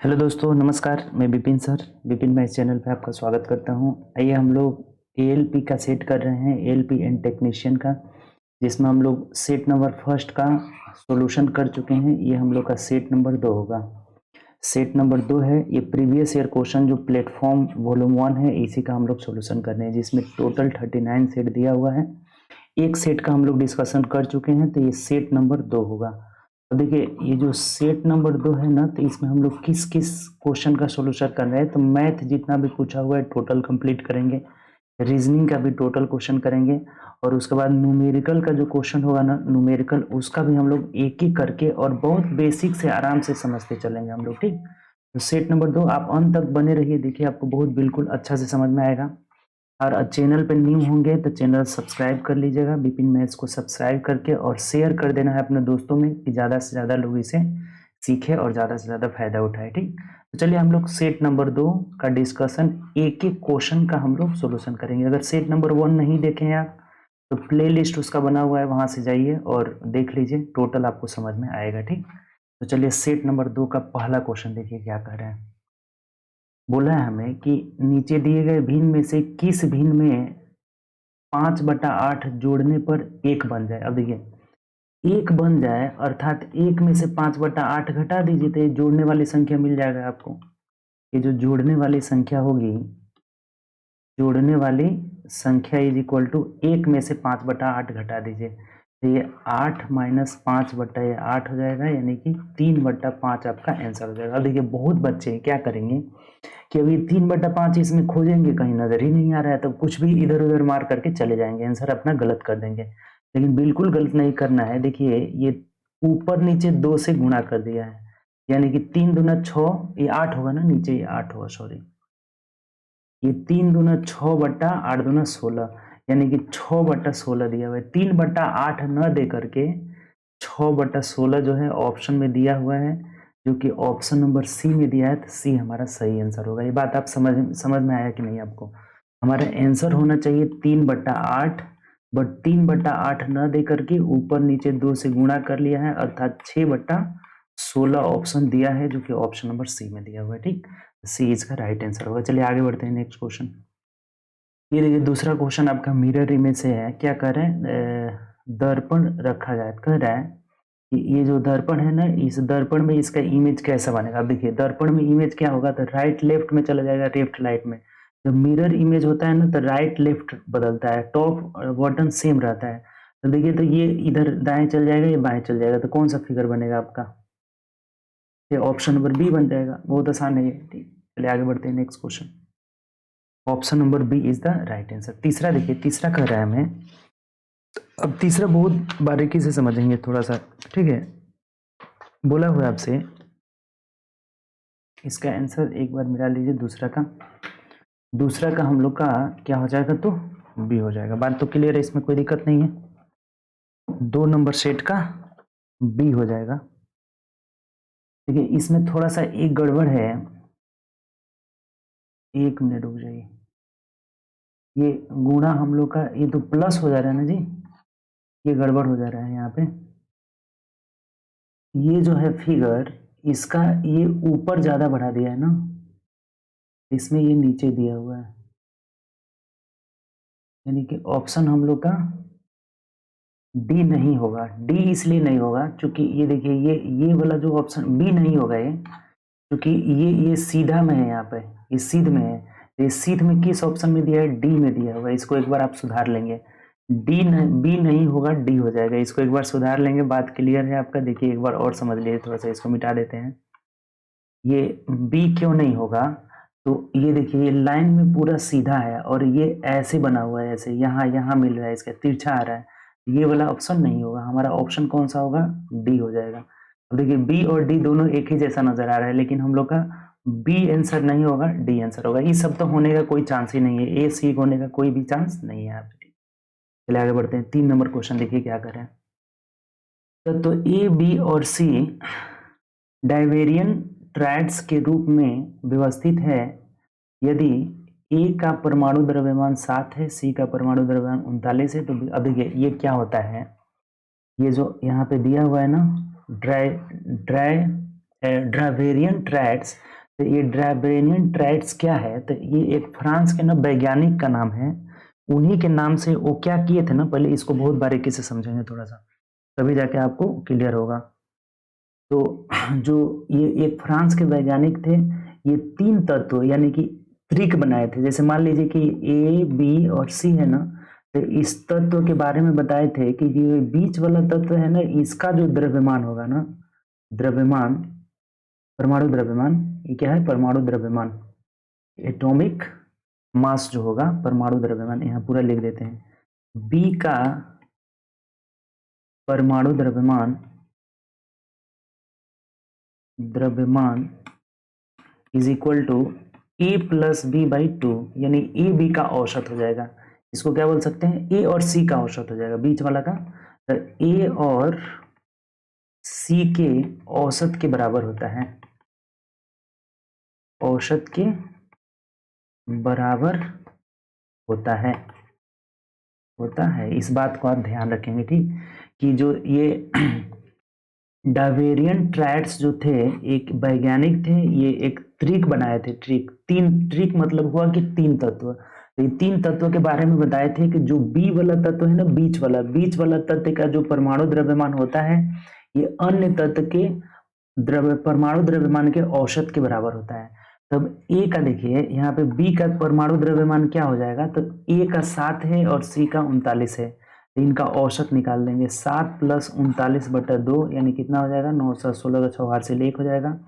Hello दोस्तों, नमस्कार। मैं विपिन सर, विपिन मैं इस चैनल पे आपका स्वागत करता हूं। आइए हम लोग एएलपी का सेट कर रहे हैं, एएलपी एंड टेक्नीशियन का, जिसमें हम लोग सेट नंबर फर्स्ट का सॉल्यूशन कर चुके हैं। ये हम लोग का सेट नंबर 2 होगा। सेट नंबर 2 है ये। प्रीवियस ईयर क्वेश्चन जो प्लेटफॉर्म वॉल्यूम 1 है, इसी का हम लोग सॉल्यूशन कर रहे हैं, जिसमें टोटल 39 सेट दिया हुआ है। एक सेट का हम लोग डिस्कशन कर चुके हैं, तो ये सेट नंबर 2 होगा। तो देखिए, ये जो सेट नंबर 2 है ना, तो इसमें हम लोग किस किस क्वेश्चन का सॉल्यूशन कर रहे हैं। तो मैथ जितना भी पूछा हुआ है टोटल कंप्लीट करेंगे, रीजनिंग का भी टोटल क्वेश्चन करेंगे, और उसके बाद न्यूमेरिकल का जो क्वेश्चन होगा ना, न्यूमेरिकल उसका भी हम लोग एक एक करके और बहुत बेसिक से आराम से समझते चलेंगे हम लोग। ठीक, तो सेट नंबर 2 आप अंत तक बने रहिए, देखिए आपको बहुत बिल्कुल अच्छा से समझ में आएगा। और चैनल पे न्यू होंगे तो चैनल सब्सक्राइब कर लीजिएगा, विपिन मैथ्स को सब्सक्राइब करके, और शेयर कर देना है अपने दोस्तों में कि ज़्यादा से ज़्यादा लोग इसे सीखे और ज़्यादा से ज़्यादा फायदा उठाए। ठीक, तो चलिए हम लोग सेट नंबर 2 का डिस्कशन, एक एक क्वेश्चन का हम लोग सोल्यूशन करेंगे। अगर सेट नंबर 1 नहीं देखे हैं आप, तो प्ले लिस्ट उसका बना हुआ है, वहाँ से जाइए और देख लीजिए, टोटल आपको समझ में आएगा। ठीक, तो चलिए सेट नंबर 2 का पहला क्वेश्चन देखिए क्या कह रहे हैं। बोला है हमें कि नीचे दिए गए भिन्न में से किस भिन्न में 5/8 जोड़ने पर 1 बन जाए। अब देखिए, 1 बन जाए अर्थात 1 में से 5/8 घटा दीजिए, तो ये जोड़ने वाली संख्या मिल जाएगा आपको। ये जो जोड़ने वाली संख्या होगी, जोड़ने वाली संख्या इज इक्वल टू 1 में से 5/8 घटा दीजिए, तो ये 8 माइनस 5/8 हो जाएगा, यानी कि 3/5 आपका आंसर हो जाएगा। अब देखिए, बहुत बच्चे क्या करेंगे कि अभी 3/5 इसमें खोजेंगे, कहीं नजर ही नहीं आ रहा है, तो कुछ भी इधर उधर मार करके चले जाएंगे, आंसर अपना गलत कर देंगे। लेकिन बिल्कुल गलत नहीं करना है। देखिए, ये ऊपर नीचे 2 से गुणा कर दिया है, यानी कि 3 दूना 6, ये 8 होगा ना, नीचे ये 8 होगा, सॉरी, ये 3 दूना 6 बट्टा 8 दूना 16, यानी कि 6/16 दिया हुआ है। 3/8 न दे करके 6/16 जो है ऑप्शन में दिया हुआ है, जो कि ऑप्शन नंबर सी में दिया है, तो सी हमारा सही आंसर होगा। ये बात आप समझ में आया कि नहीं आपको? हमारा आंसर होना चाहिए 3/8, बट 3/8 न दे करके ऊपर नीचे 2 से गुणा कर लिया है, अर्थात 6/16 ऑप्शन दिया है, जो कि ऑप्शन नंबर सी में दिया हुआ है। ठीक, सी इसका राइट आंसर होगा। चलिए आगे बढ़ते हैं, नेक्स्ट क्वेश्चन। ये देखिए, दूसरा क्वेश्चन आपका मिरर इमेज से है। क्या कह रहे हैं, दर्पण रखा जाए। कह रहा है कि ये जो दर्पण है ना, इस दर्पण में इसका इमेज कैसा बनेगा। अब देखिए, दर्पण में इमेज क्या होगा, तो राइट लेफ्ट में चला जाएगा, लेफ्ट राइट में। जब मिरर इमेज होता है ना, तो राइट लेफ्ट बदलता है, टॉप बॉटम सेम रहता है। तो देखिए, तो ये इधर दाएं चल जाएगा, ये बाएं चल जाएगा, तो कौन सा फिगर बनेगा आपका? ये ऑप्शन नंबर बी बन जाएगा। बहुत आसान है ये। ठीक, चलिए आगे बढ़ते हैं, next question. Option number B is the right answer. तीसरा देखिए, तीसरा कह रहा है हमें। अब तीसरा बहुत बारीकी से समझेंगे थोड़ा सा, ठीक है। बोला हुआ आपसे, इसका आंसर एक बार मिला लीजिए। दूसरा का हम लोग का क्या हो जाएगा, तो बी हो जाएगा। बात तो क्लियर है, इसमें कोई दिक्कत नहीं है। 2 नंबर सेट का बी हो जाएगा। देखिए, इसमें थोड़ा सा एक गड़बड़ है, 1 मिनट रुक जाइए। ये गुणा हम लोग का, ये तो प्लस हो जा रहा है ना जी, ये गड़बड़ हो जा रहा है यहाँ पे। ये जो है फिगर, इसका ये ऊपर ज्यादा बढ़ा दिया है ना, इसमें ये नीचे दिया हुआ है, यानी कि ऑप्शन हम लोग का डी नहीं होगा। डी इसलिए नहीं होगा क्योंकि ये देखिए, ये वाला जो ऑप्शन बी नहीं होगा ये, क्योंकि ये सीधा में है, यहाँ पे ये सीध में है। ये सीध में किस ऑप्शन में दिया है, डी में दिया हुआ है। इसको एक बार आप सुधार लेंगे, बी नहीं होगा, डी हो जाएगा। इसको एक बार सुधार लेंगे, बात क्लियर है आपका। देखिए एक बार और समझ लीजिए, थोड़ा सा इसको मिटा देते हैं। ये बी क्यों नहीं होगा, तो ये देखिए, ये लाइन में पूरा सीधा है, और ये ऐसे बना हुआ है, ऐसे यहाँ यहाँ मिल रहा है, इसका तिरछा आ रहा है। ये वाला ऑप्शन नहीं होगा। हमारा ऑप्शन कौन सा होगा, डी हो जाएगा। अब देखिए, बी और डी दोनों एक ही जैसा नजर आ रहा है, लेकिन हम लोग का बी आंसर नहीं होगा, डी आंसर होगा। ये सब तो होने का कोई चांस ही नहीं है, ए सी होने का कोई भी चांस नहीं है यहाँ पे। चलिए आगे बढ़ते हैं, 3 नंबर क्वेश्चन देखिए क्या कर रहे हैं। तो ए बी और सी डाइवेरियन ट्रायड्स के रूप में व्यवस्थित है, यदि ए का परमाणु द्रव्यमान 7 है, सी का परमाणु द्रव्यमान 39 है। तो अब देखिए, ये क्या होता है, ये जो यहाँ पे दिया हुआ है ना, ड्राई ड्राई ड्रावेरियन ट्रैट्स। तो ये ड्रावेरियन ट्रैट्स क्या है, तो ये एक फ्रांस के ना वैज्ञानिक का नाम है, उन्हीं के नाम से वो क्या किए थे ना, पहले इसको बहुत बारीकी से समझेंगे थोड़ा सा, तभी जाके आपको क्लियर होगा। तो जो ये एक फ्रांस के वैज्ञानिक थे, ये 3 तत्व यानी कि त्रिक बनाए थे। जैसे मान लीजिए कि ए बी और सी है ना, तो इस तत्व के बारे में बताए थे कि ये बीच वाला तत्व है ना, इसका जो द्रव्यमान होगा ना, द्रव्यमान, परमाणु द्रव्यमान, ये क्या है, परमाणु द्रव्यमान, एटॉमिक मास जो होगा, परमाणु द्रव्यमान, यहाँ पूरा लिख देते हैं। बी का परमाणु द्रव्यमान, द्रव्यमान is equal to A plus B by 2, यानी ए बी का औसत हो जाएगा। इसको क्या बोल सकते हैं, ए और सी का औसत हो जाएगा, बीच वाला का। तो ए और सी के औसत के बराबर होता है, औसत के बराबर होता है। इस बात को आप ध्यान रखेंगे, ठीक, कि जो ये डावेरियन ट्रैट्स जो थे, एक वैज्ञानिक थे, ये एक ट्रिक बनाए थे, ट्रिक मतलब हुआ कि 3 तत्व। तो ये 3 तत्व के बारे में बताए थे कि जो बी वाला तत्व है ना, बीच वाला तत्व का जो परमाणु द्रव्यमान होता है, ये अन्य तत्व के परमाणु द्रव्यमान के औसत के बराबर होता है। तब ए का देखिए, यहाँ पे बी का परमाणु द्रव्यमान क्या हो जाएगा, तो ए का 7 है और सी का 39 है, इनका औसत निकाल देंगे। 7 + 39/2 यानी कितना हो जाएगा, 916 का 6 से 1 हो जाएगा,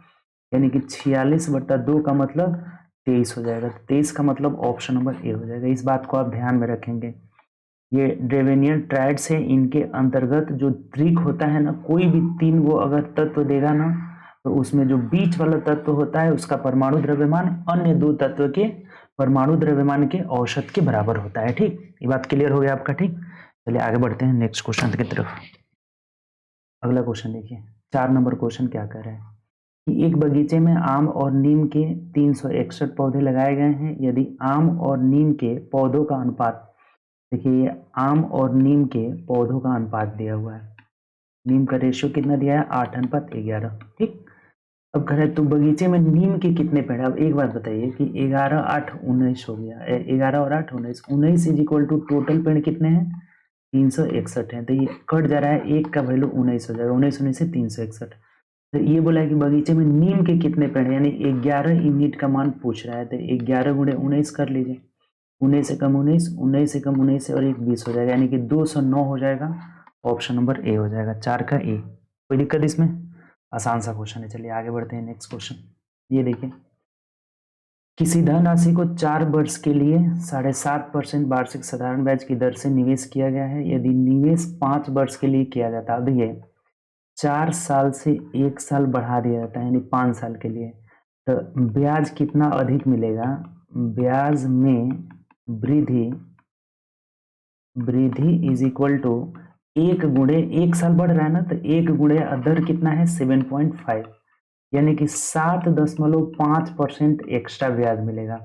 यानी कि 46/2 का मतलब 23 हो जाएगा। 23 का मतलब ऑप्शन नंबर ए हो जाएगा। इस बात को आप ध्यान में रखेंगे। ये ड्रेवेनियन ट्राइड्स है, इनके अंतर्गत जो ट्रिक होता है ना, कोई भी 3 वो अगर तत्व देगा ना, तो उसमें जो बीच वाला तत्व होता है उसका परमाणु द्रव्यमान अन्य 2 तत्व के परमाणु द्रव्यमान के औसत के बराबर होता है। ठीक, ये बात क्लियर हो गया आपका। ठीक, चलिए आगे बढ़ते हैं नेक्स्ट क्वेश्चन की तरफ। अगला क्वेश्चन देखिए, 4 नंबर क्वेश्चन क्या कह रहा है कि एक बगीचे में आम और नीम के 361 पौधे लगाए गए हैं। यदि आम और नीम के पौधों का अनुपात, देखिए ये आम और नीम के पौधों का अनुपात दिया हुआ है, नीम का रेशियो कितना दिया है, 8:11। ठीक, अब कह रहे तो बगीचे में नीम के कितने पेड़ है। अब एक बात बताइए कि 11, 8, 19 हो गया, 11 और 8 19, 19 इज इक्वल टू टोटल पेड़ कितने हैं, 361 है। तो ये कट जा रहा है, एक का वैल्यू 19 हो जाएगा, 19 19 से 361। तो ये बोला है कि बगीचे में नीम के कितने पेड़ हैं, यानी 11 यूनिट का मान पूछ रहा है। तो 11 गुणे 19 कर लीजिए, 19 से कम 19, 19 से कम 19 और 1 20 हो जाएगा, यानी कि 209 हो जाएगा। ऑप्शन नंबर ए हो जाएगा, 4 का ए। कोई दिक्कत इसमें, आसान सा क्वेश्चन है। चलिए आगे बढ़ते हैं नेक्स्ट क्वेश्चन। ये देखिए, किसी धनराशि को 4 वर्ष के लिए 7.5% वार्षिक साधारण ब्याज की दर से निवेश किया गया है। यदि निवेश 5 वर्ष के लिए किया जाता है, देखिए 4 साल से 1 साल बढ़ा दिया जाता है, यानी 5 साल के लिए, तो ब्याज कितना अधिक मिलेगा, ब्याज में वृद्धि इज इक्वल टू 1 गुणे 1 साल बढ़ रहा है ना, तो 1 गुणे दर कितना है 7.5, यानी कि 7.5% एक्स्ट्रा ब्याज मिलेगा।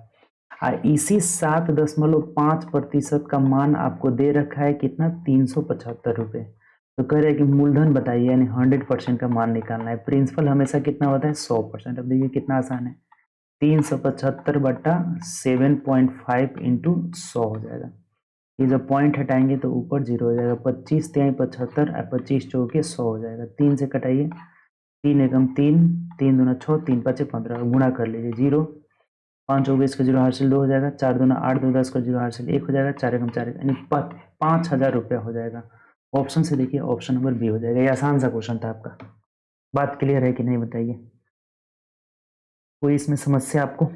और इसी 7.5% का मान आपको दे रखा है कितना, 375 रुपये। तो कह रहे हैं कि मूलधन बताइए, यानी 100% का मान निकालना है। प्रिंसिपल हमेशा कितना होता है, 100%। अब देखिए कितना आसान है, 375/7.5 इंटू 100 हो जाएगा। ये जब पॉइंट हटाएंगे तो ऊपर 0 हो जाएगा, 25 3 75 और 25 चौके 100 हो जाएगा। 3 से कटाइए, 3 एकम 3, 3 दूना 6, 3 5 15, गुणा कर लीजिए, 0, 5 चौके इसका 0 हासिल 2 हो जाएगा, 4 दूना 8, 2 10 का 0 हासिल 1 हो जाएगा, 4 एकम 4, यानी 5,000 रुपया हो जाएगा। ऑप्शन से देखिए, ऑप्शन नंबर बी हो जाएगा। ये आसान सा क्वेश्चन था आपका। बात क्लियर है कि नहीं बताइए, कोई इसमें समस्या आपको।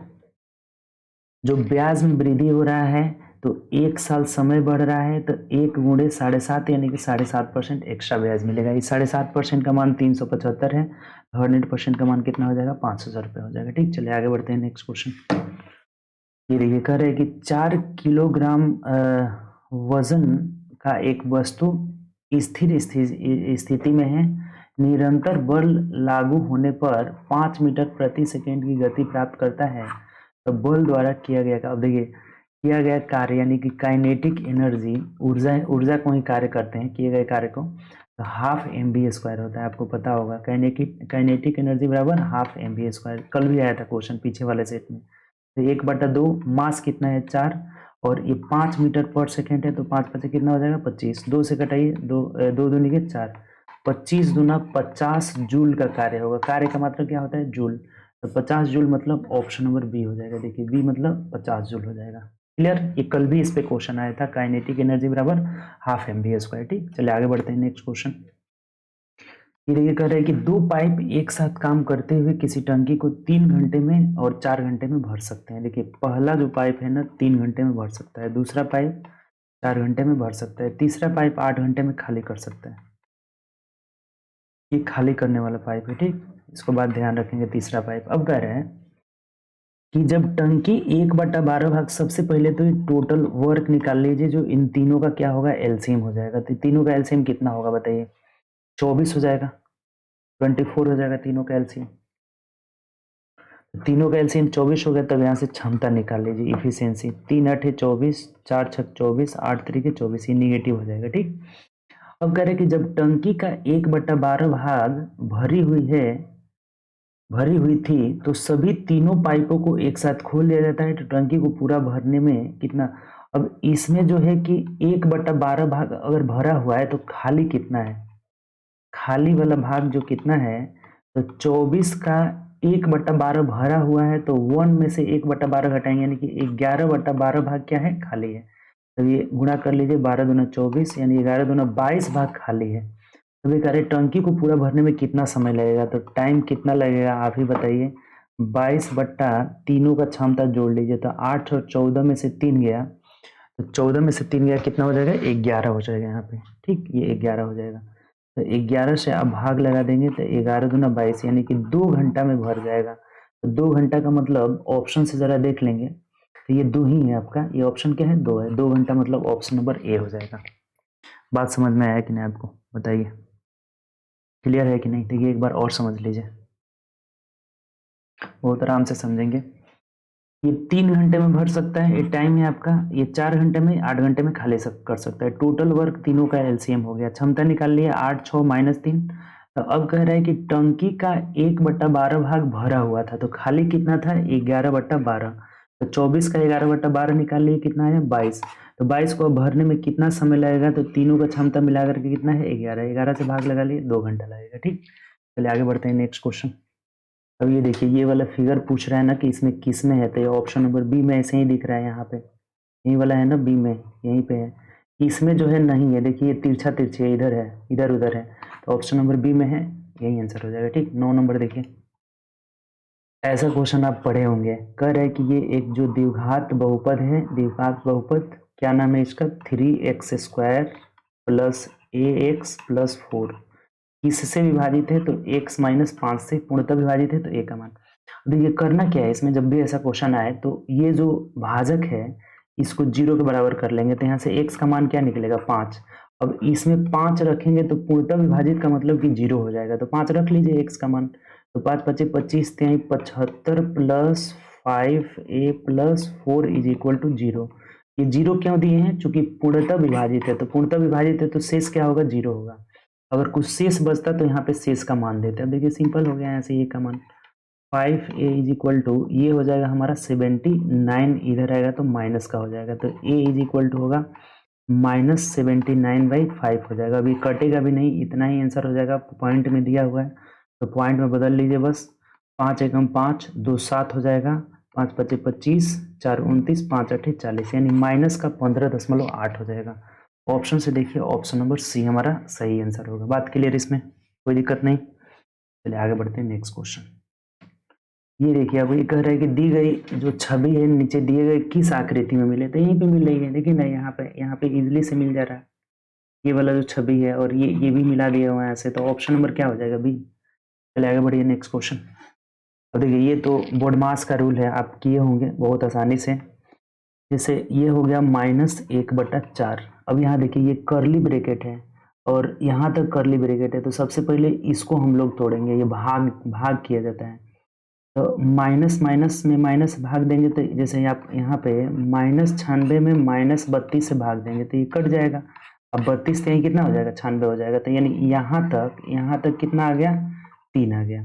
जो ब्याज में वृद्धि हो रहा है, तो 1 साल समय बढ़ रहा है, तो 1 गुणे 7.5 यानी कि 7.5% एक्स्ट्रा ब्याज मिलेगा। ये 7.5% का मान 375 है, 100% का मान कितना हो जाएगा, 5,000 रुपये हो जाएगा। ठीक, चलिए आगे बढ़ते हैं नेक्स्ट क्वेश्चन। ये देखिए, कह रहे हैं कि 4 किलोग्राम वजन का एक वस्तु स्थिर स्थिति में है, निरंतर बल लागू होने पर 5 मीटर प्रति सेकेंड की गति प्राप्त करता है। तो बल द्वारा किया गया, अब देखिए किया गया कार्य, यानी कि काइनेटिक एनर्जी, ऊर्जा को ही कार्य करते हैं, किए गए कार्य को। तो हाफ mv² होता है, आपको पता होगा। काइनेटिक एनर्जी बराबर हाफ mv², कल भी आया था क्वेश्चन पीछे वाले सेट में। तो 1/2, मास कितना है 4, और ये 5 मीटर पर सेकेंड है, तो 5 5 कितना हो जाएगा 25, 2 से कटाइए, 2 दूनी के 4, 25 दूना 50 जूल का कार्य होगा। कार्य का मात्रा क्या होता है जूल, तो 50 जूल मतलब ऑप्शन नंबर बी हो जाएगा। देखिए बी मतलब 50 जूल हो जाएगा। क्लियर, ये कल भी इस पे क्वेश्चन आया था, काइनेटिक एनर्जी बराबर हाफ mv²। ठीक, चलिए आगे बढ़ते हैं नेक्स्ट क्वेश्चन। ये देखिए कह रहे हैं कि दो पाइप एक साथ काम करते हुए किसी टंकी को 3 घंटे में और 4 घंटे में भर सकते हैं। देखिए पहला जो पाइप है ना 3 घंटे में भर सकता है, दूसरा पाइप 4 घंटे में भर सकता है, तीसरा पाइप 8 घंटे में खाली कर सकता है। ये खाली करने वाला पाइप है। ठीक, इसको बात ध्यान रखेंगे। तीसरा पाइप अब कह रहे हैं कि जब टंकी 1/12 भाग, सबसे पहले तो ये टोटल वर्क निकाल लीजिए जो इन तीनों का क्या होगा एलसीएम हो जाएगा। तो तीनों का एलसीएम कितना होगा बताइए, 24 हो जाएगा, 24 हो जाएगा तीनों का एलसीएम। तीनों का एलसीएम 24 हो गया, तब यहाँ से क्षमता निकाल लीजिए, इफिशियंसी। 3 8 24, 4 6 24, 8 3 24, ये निगेटिव हो जाएगा। ठीक, अब कह रहे कि जब टंकी का 1/12 भाग भरी हुई थी तो सभी तीनों पाइपों को एक साथ खोल दिया जाता है, तो टंकी को पूरा भरने में कितना। अब इसमें जो है कि 1/12 भाग अगर भरा हुआ है तो खाली कितना है, खाली वाला भाग जो कितना है, तो 24 का 1/12 भरा हुआ है, तो 1 में से 1/12 घटाएंगे, यानी कि 11/12 भाग क्या है खाली है। तो ये गुणा कर लीजिए, 12 दूना 24, यानी 11 दूना 22 भाग खाली है। तो ये कह रहे टंकी को पूरा भरने में कितना समय लगेगा, तो टाइम कितना लगेगा आप ही बताइए। 22 बट्टा तीनों का क्षमता जोड़ लीजिए, तो 8 और 14 में से 3 गया, तो 14 में से 3 गया कितना हो जाएगा 11 हो जाएगा यहाँ पे। ठीक, ये 11 हो जाएगा। तो 11 से आप भाग लगा देंगे, तो 11 दूना 22, यानी कि 2 घंटा में भर जाएगा। तो 2 घंटा का मतलब ऑप्शन से जरा देख लेंगे, तो ये 2 ही है आपका, ये ऑप्शन क्या है 2 है। 2 घंटा मतलब ऑप्शन नंबर ए हो जाएगा। बात समझ में आया कि नहीं आपको, बताइए क्लियर है कि नहीं। देखिए एक बार और समझ लीजिए, बहुत आराम से समझेंगे। ये 3 घंटे में भर सकता है, ये टाइम है आपका। ये 4 घंटे में 8 घंटे में खाली कर सकता है। टोटल वर्क तीनों का एलसीएम हो गया, क्षमता निकाल लिया 8 6 -3। तो अब कह रहा है कि टंकी का 1/12 भाग भरा हुआ था, तो खाली कितना था 11/12। तो 24 का 11/12 निकाल लिए, कितना है 22। तो 22 को भरने में कितना समय लगेगा, तो तीनों का क्षमता मिला करके कितना है 11, 11 से भाग लगा लिए, 2 घंटा लगेगा। ठीक, चलिए आगे बढ़ते हैं नेक्स्ट क्वेश्चन। अब ये देखिए ये वाला फिगर पूछ रहा है ना कि इसमें किस में है, तो ये ऑप्शन नंबर बी में ऐसे ही दिख रहा है यहाँ पे, यही वाला है ना बी में, यहीं पे है। इसमें जो है नहीं है, देखिए ये तिरछा तिरछी है, इधर है इधर उधर है, तो ऑप्शन नंबर बी में है, यही आंसर हो जाएगा। ठीक, 9 नंबर देखिए, ऐसा क्वेश्चन आप पढ़े होंगे। कह रहे हैं कि ये एक जो द्विघात बहुपद है, द्विघात बहुपद क्या नाम है इसका, 3x² प्लस ax+4 किससे विभाजित है, तो x - 5 से पूर्णतः विभाजित है, तो a का मान। देखिए करना क्या है इसमें, जब भी ऐसा क्वेश्चन आए तो ये जो भाजक है इसको 0 के बराबर कर लेंगे, तो यहाँ से x का मान क्या निकलेगा 5। अब इसमें 5 रखेंगे तो पूर्णतः विभाजित का मतलब कि 0 हो जाएगा, तो 5 रख लीजिए x का मान। तो 5 × 5 = 25, 75 प्लस 5a+4 = 0। ये 0 क्यों दिए हैं, चूंकि पूर्णतः विभाजित है, तो पूर्णतः विभाजित है तो शेष क्या होगा 0 होगा। अगर कुछ शेष बचता तो यहाँ पे शेष का मान देते हैं। देखिए सिंपल हो गया, यहाँ से ये का मान 5a = ये हो जाएगा हमारा 79, इधर आएगा तो माइनस का हो जाएगा, तो a = होगा -79/5 हो जाएगा। अभी कटेगा भी नहीं, इतना ही आंसर हो जाएगा, पॉइंट में दिया हुआ है तो पॉइंट में बदल लीजिए बस। 5 एकम 5, 2 7 हो जाएगा, 5 × 5 = 25, 4 29, 5 8 40, यानी माइनस का 15.8 हो जाएगा। ऑप्शन से देखिए ऑप्शन नंबर सी हमारा सही आंसर होगा। बात क्लियर, इसमें कोई दिक्कत नहीं। चलिए आगे बढ़ते हैं नेक्स्ट क्वेश्चन। ये देखिए अब ये कह रहा है कि दी गई जो छवि है नीचे दिए गए किस आकृति में मिले, तो यहीं पे मिल रही है। देखिए ना यहाँ पे इजीली से मिल जा रहा है, ये वाला जो छवि है, और ये भी मिला दिया हुआ है ऐसे, तो ऑप्शन नंबर क्या हो जाएगा बी। चलिए आगे बढ़िए नेक्स्ट क्वेश्चन। अब देखिए ये तो बोडमास का रूल है, आप किए होंगे बहुत आसानी से। जैसे ये हो गया -1/4। अब यहाँ देखिए ये कर्ली ब्रैकेट है और यहाँ तक कर्ली ब्रैकेट है, तो सबसे पहले इसको हम लोग तोड़ेंगे, ये भाग किया जाता है। तो माइनस माइनस में माइनस भाग देंगे, तो जैसे आप यहाँ पे -96 में -32 से भाग देंगे तो ये कट जाएगा। अब 32 से कितना हो जाएगा, 96 हो जाएगा। तो यानी यहाँ तक कितना आ गया, 3 आ गया।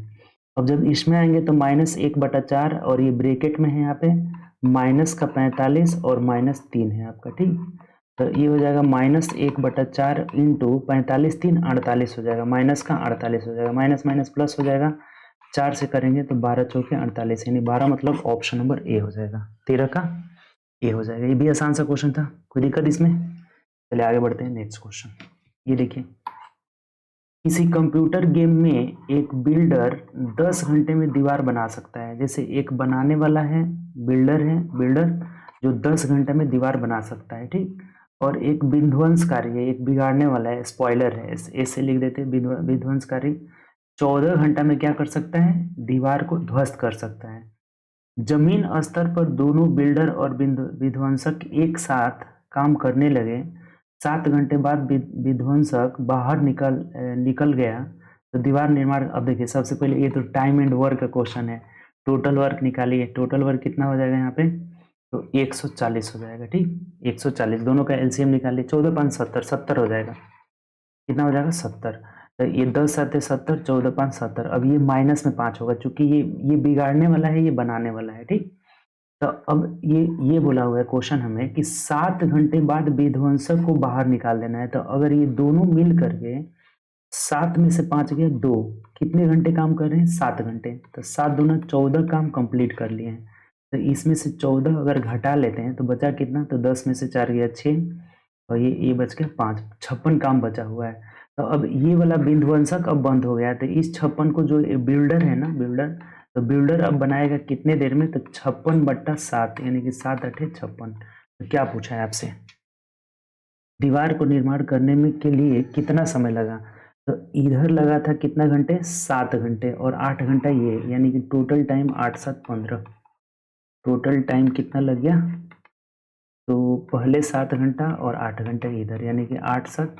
अब जब इसमें आएंगे तो -1/4 और ये ब्रैकेट में है यहाँ पे माइनस का 45 और -3 है आपका, ठीक। तो ये हो जाएगा -1/4 इंटू 45 3 48 हो जाएगा, माइनस का 48 हो जाएगा, माइनस माइनस प्लस हो जाएगा, 4 से करेंगे तो 12 चौके 48, यानी 12 मतलब ऑप्शन नंबर ए हो जाएगा, 13 का ए हो जाएगा। ये भी आसान सा क्वेश्चन था, कोई दिक्कत इसमें। चलिए आगे बढ़ते हैं नेक्स्ट क्वेश्चन। ये देखिए, किसी कंप्यूटर गेम में एक बिल्डर 10 घंटे में दीवार बना सकता है। जैसे एक बनाने वाला है, बिल्डर जो 10 घंटे में दीवार बना सकता है, ठीक। और एक विध्वंसकारी है, एक बिगाड़ने वाला है, स्पॉइलर है, ऐसे लिख देते हैं, विध्वंसकारी 14 घंटा में क्या कर सकता है, दीवार को ध्वस्त कर सकता है। जमीन स्तर पर दोनों बिल्डर और विध्वंसक एक साथ काम करने लगे। 7 घंटे बाद विध्वंसक बाहर निकल गया तो दीवार निर्माण। अब देखिए, सबसे पहले ये तो टाइम एंड वर्क का क्वेश्चन है, टोटल वर्क निकालिए। टोटल वर्क कितना हो जाएगा यहाँ पे, तो 140 हो जाएगा, ठीक। 140 दोनों का एलसीएम निकालिए, 14 5 70, 70 हो जाएगा। कितना हो जाएगा, 70। तो ये 10 7 70, 14 5 70। अब ये माइनस में 5 होगा, चूंकि ये बिगाड़ने वाला है, ये बनाने वाला है, ठीक। तो अब ये बोला हुआ है क्वेश्चन हमें कि 7 घंटे बाद विध्वंसक को बाहर निकाल देना है। तो अगर ये दोनों मिल करके 7 में से 5 गया 2, कितने घंटे काम कर रहे हैं, 7 घंटे। तो 7 दूना 14 काम कंप्लीट कर लिए हैं। तो इसमें से 14 अगर घटा लेते हैं तो बचा कितना, तो 10 में से 4 गया 6 और ये बच गया 5, 56 काम बचा हुआ है। तो अब ये वाला विध्वंसक अब बंद हो गया। तो इस 56 को जो बिल्डर है ना, तो बिल्डर अब बनाएगा कितने देर में, तो 56/7 यानी कि 7 8 56। तो क्या पूछा है आपसे, दीवार को निर्माण करने में के लिए कितना समय लगा। तो इधर लगा था कितना घंटे, 7 घंटे और 8 घंटा ये, यानी कि टोटल टाइम 8 7 15। टोटल टाइम कितना लग गया, तो पहले 7 घंटा और 8 घंटा इधर, यानी कि 8 7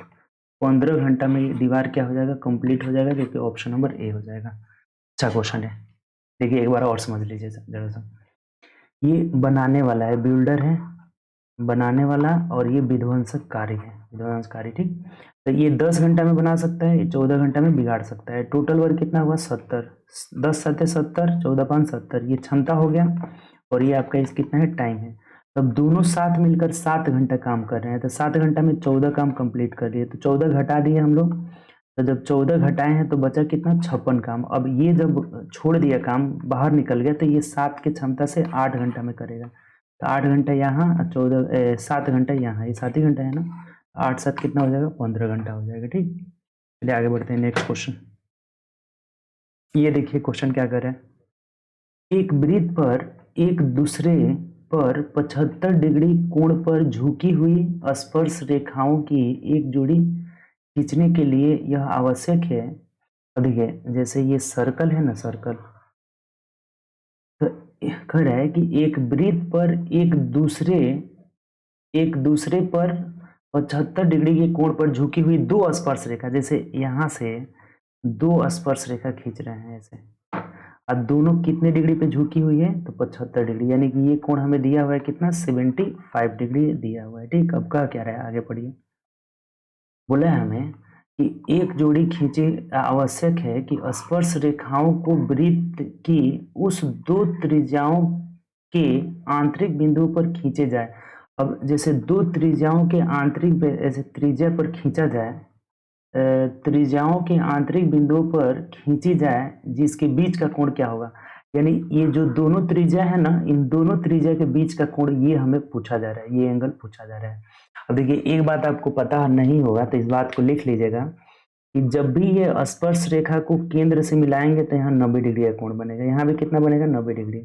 15 घंटा में ये दीवार क्या हो जाएगा, कंप्लीट हो जाएगा, जो कि ऑप्शन नंबर ए हो जाएगा। अच्छा क्वेश्चन है, देखिए एक बार और समझ लीजिए जरा सा। ये बनाने वाला है, बिल्डर है बनाने वाला, और ये विध्वंसकारी है, विध्वंसकारी, ठीक। तो ये 10 घंटा में बना सकता है, ये 14 घंटा में बिगाड़ सकता है। टोटल वर्क कितना हुआ, 70, 10 7 70, 14 5 70, ये क्षमता हो गया। और ये आपका इस कितना है, टाइम है। तब दोनों साथ मिलकर 7 घंटा काम कर रहे हैं। तो 7 घंटा में 14 काम कंप्लीट कर लिए, तो 14 घटा दिए हम लोग। तो जब 14 घटाए हैं तो बचा कितना, 56 काम। अब ये जब छोड़ दिया काम, बाहर निकल गया, तो ये 7 की क्षमता से 8 घंटा में करेगा। तो 8 घंटा यहाँ, 7 घंटा यहाँ, ये 7 ही घंटा है ना। 8 7 कितना हो जाएगा, 15 घंटा हो जाएगा, ठीक। चलिए आगे बढ़ते हैं नेक्स्ट क्वेश्चन। ये देखिए क्वेश्चन क्या कर रहे हैं, एक वृत्त पर एक दूसरे पर 75 डिग्री कोण पर झुकी हुई स्पर्श रेखाओं की एक जोड़ी खींचने के लिए यह आवश्यक है। अब देखिए, जैसे ये सर्कल है ना, सर्कल, तो कह रहा है कि एक वृत्त पर एक दूसरे पर 75 डिग्री के कोण पर झुकी हुई दो स्पर्श रेखा, जैसे यहां से दो स्पर्श रेखा खींच रहे हैं ऐसे, अब दोनों कितने डिग्री पे झुकी हुई है, तो 75 डिग्री, यानी कि ये कोण हमें दिया हुआ है कितना, 75 डिग्री दिया हुआ है, ठीक। अब कहा क्या रहा है, आगे पढ़िए। बोला है हमें कि एक जोड़ी खींचे, आवश्यक है कि स्पर्श रेखाओं को वृत्त की उस दो त्रिज्याओं के आंतरिक बिंदु पर खींचे जाए। अब जैसे दो त्रिज्याओं के आंतरिक ऐसे त्रिज्या पर खींचा जाए, त्रिज्याओं के आंतरिक बिंदुओं पर खींची जाए, जिसके बीच का कोण क्या होगा। यानी ये जो दोनों त्रिज्या है ना, इन दोनों त्रिज्या के बीच का कोण, ये हमें पूछा जा रहा है, ये एंगल पूछा जा रहा है। अब देखिए, एक बात आपको पता नहीं होगा तो इस बात को लिख लीजिएगा कि जब भी ये स्पर्श रेखा को केंद्र से मिलाएंगे तो यहाँ 90 डिग्री का कोण बनेगा। यहाँ भी कितना बनेगा, 90 डिग्री।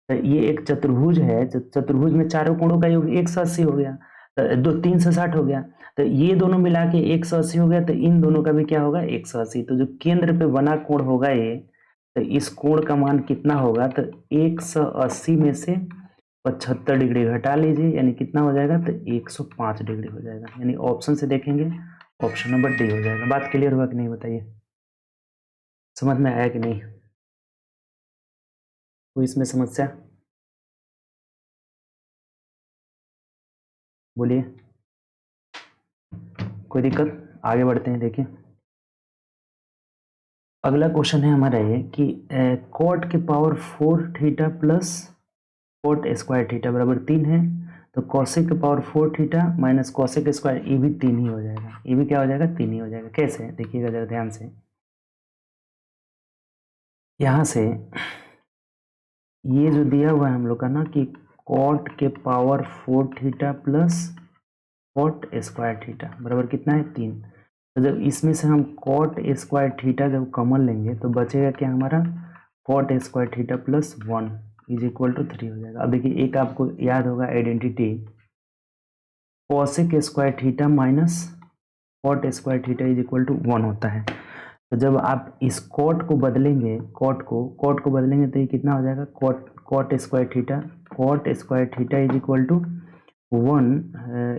तो ये एक चतुर्भुज है, चतुर्भुज में चारों कोणों का योग 180 हो गया, तो दो 360 हो गया। तो ये दोनों मिला के 180 हो गया, तो इन दोनों का भी क्या होगा, 180। तो जो केंद्र पे बना कोण होगा ये, तो इस कोण का मान कितना होगा, तो 180 में से 75 डिग्री घटा लीजिए, यानी कितना हो जाएगा, तो 105 डिग्री हो जाएगा। यानी ऑप्शन से देखेंगे, ऑप्शन नंबर डी हो जाएगा। बात क्लियर हुआ कि नहीं, बताइए, समझ में आया कि नहीं, कोई इसमें समस्या, बोलिए। कोई दिक्कत, आगे बढ़ते हैं। देखिए अगला क्वेश्चन है हमारा ये कि कॉट के power 4 theta plus cot square theta बराबर 3 है, तो कॉसेक के power 4 theta minus cosec square, ये भी 3 ही हो जाएगा। ये भी क्या हो जाएगा? 3 ही हो जाएगा। कैसे? देखिएगा जरा ध्यान से। यहाँ से ये जो दिया हुआ है हम लोग का ना कि कॉट के power 4 theta plus cot square theta बराबर कितना है? 3। तो जब इसमें से हम कॉट स्क्वायर थीटा जब कॉमन लेंगे तो बचेगा क्या हमारा? Cot square theta plus 1 is equal to 3 हो जाएगा। अब देखिए एक आपको याद होगा identity, cosec square theta minus cot square theta is equal to 1 होता है। तो जब आप इस कॉट को बदलेंगे, कॉट को बदलेंगे तो ये कितना हो जाएगा? Cot square theta is equal to 1,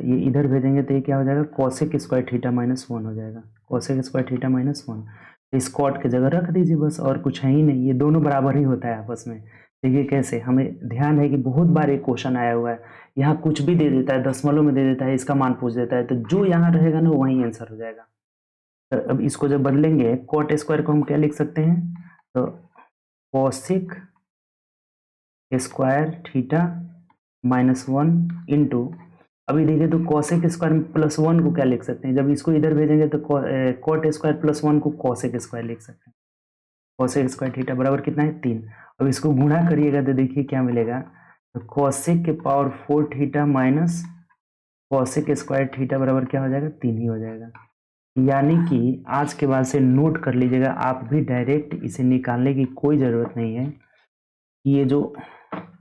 ये इधर भेजेंगे तो ये क्या हो जाएगा? कॉसेक स्क्वायर थीटा माइनस 1 हो जाएगा। कॉसेक स्क्वायर थीटा माइनस 1 इस कॉट की जगह रख दीजिए बस, और कुछ है ही नहीं। ये दोनों बराबर ही होता है आपस में। देखिए कैसे, हमें ध्यान है कि बहुत बार एक क्वेश्चन आया हुआ है, यहाँ कुछ भी दे देता है, दशमलव में दे देता है, इसका मान पूछ देता है, तो जो यहाँ रहेगा ना वही आंसर हो जाएगा। तो अब इसको जब बदलेंगे, कॉट स्क्वायर को हम क्या लिख सकते हैं? तो cosec square theta minus 1 into, अभी देखिए तो कॉसेक स्क्वायर प्लस 1 को क्या लिख सकते हैं? जब इसको इधर भेजेंगे तो कॉट स्क्वायर प्लस 1 को कॉसेक स्क्वायर लिख सकते हैं। कॉसेक स्क्वायर थीटा बराबर कितना है? 3। अब इसको गुणा करिएगा तो देखिए क्या मिलेगा? तो कॉसेक के power 4 theta minus cosec square theta बराबर क्या हो जाएगा? 3 ही हो जाएगा। यानी कि आज के बाद से नोट कर लीजिएगा, आप भी डायरेक्ट इसे निकालने की कोई ज़रूरत नहीं है। ये जो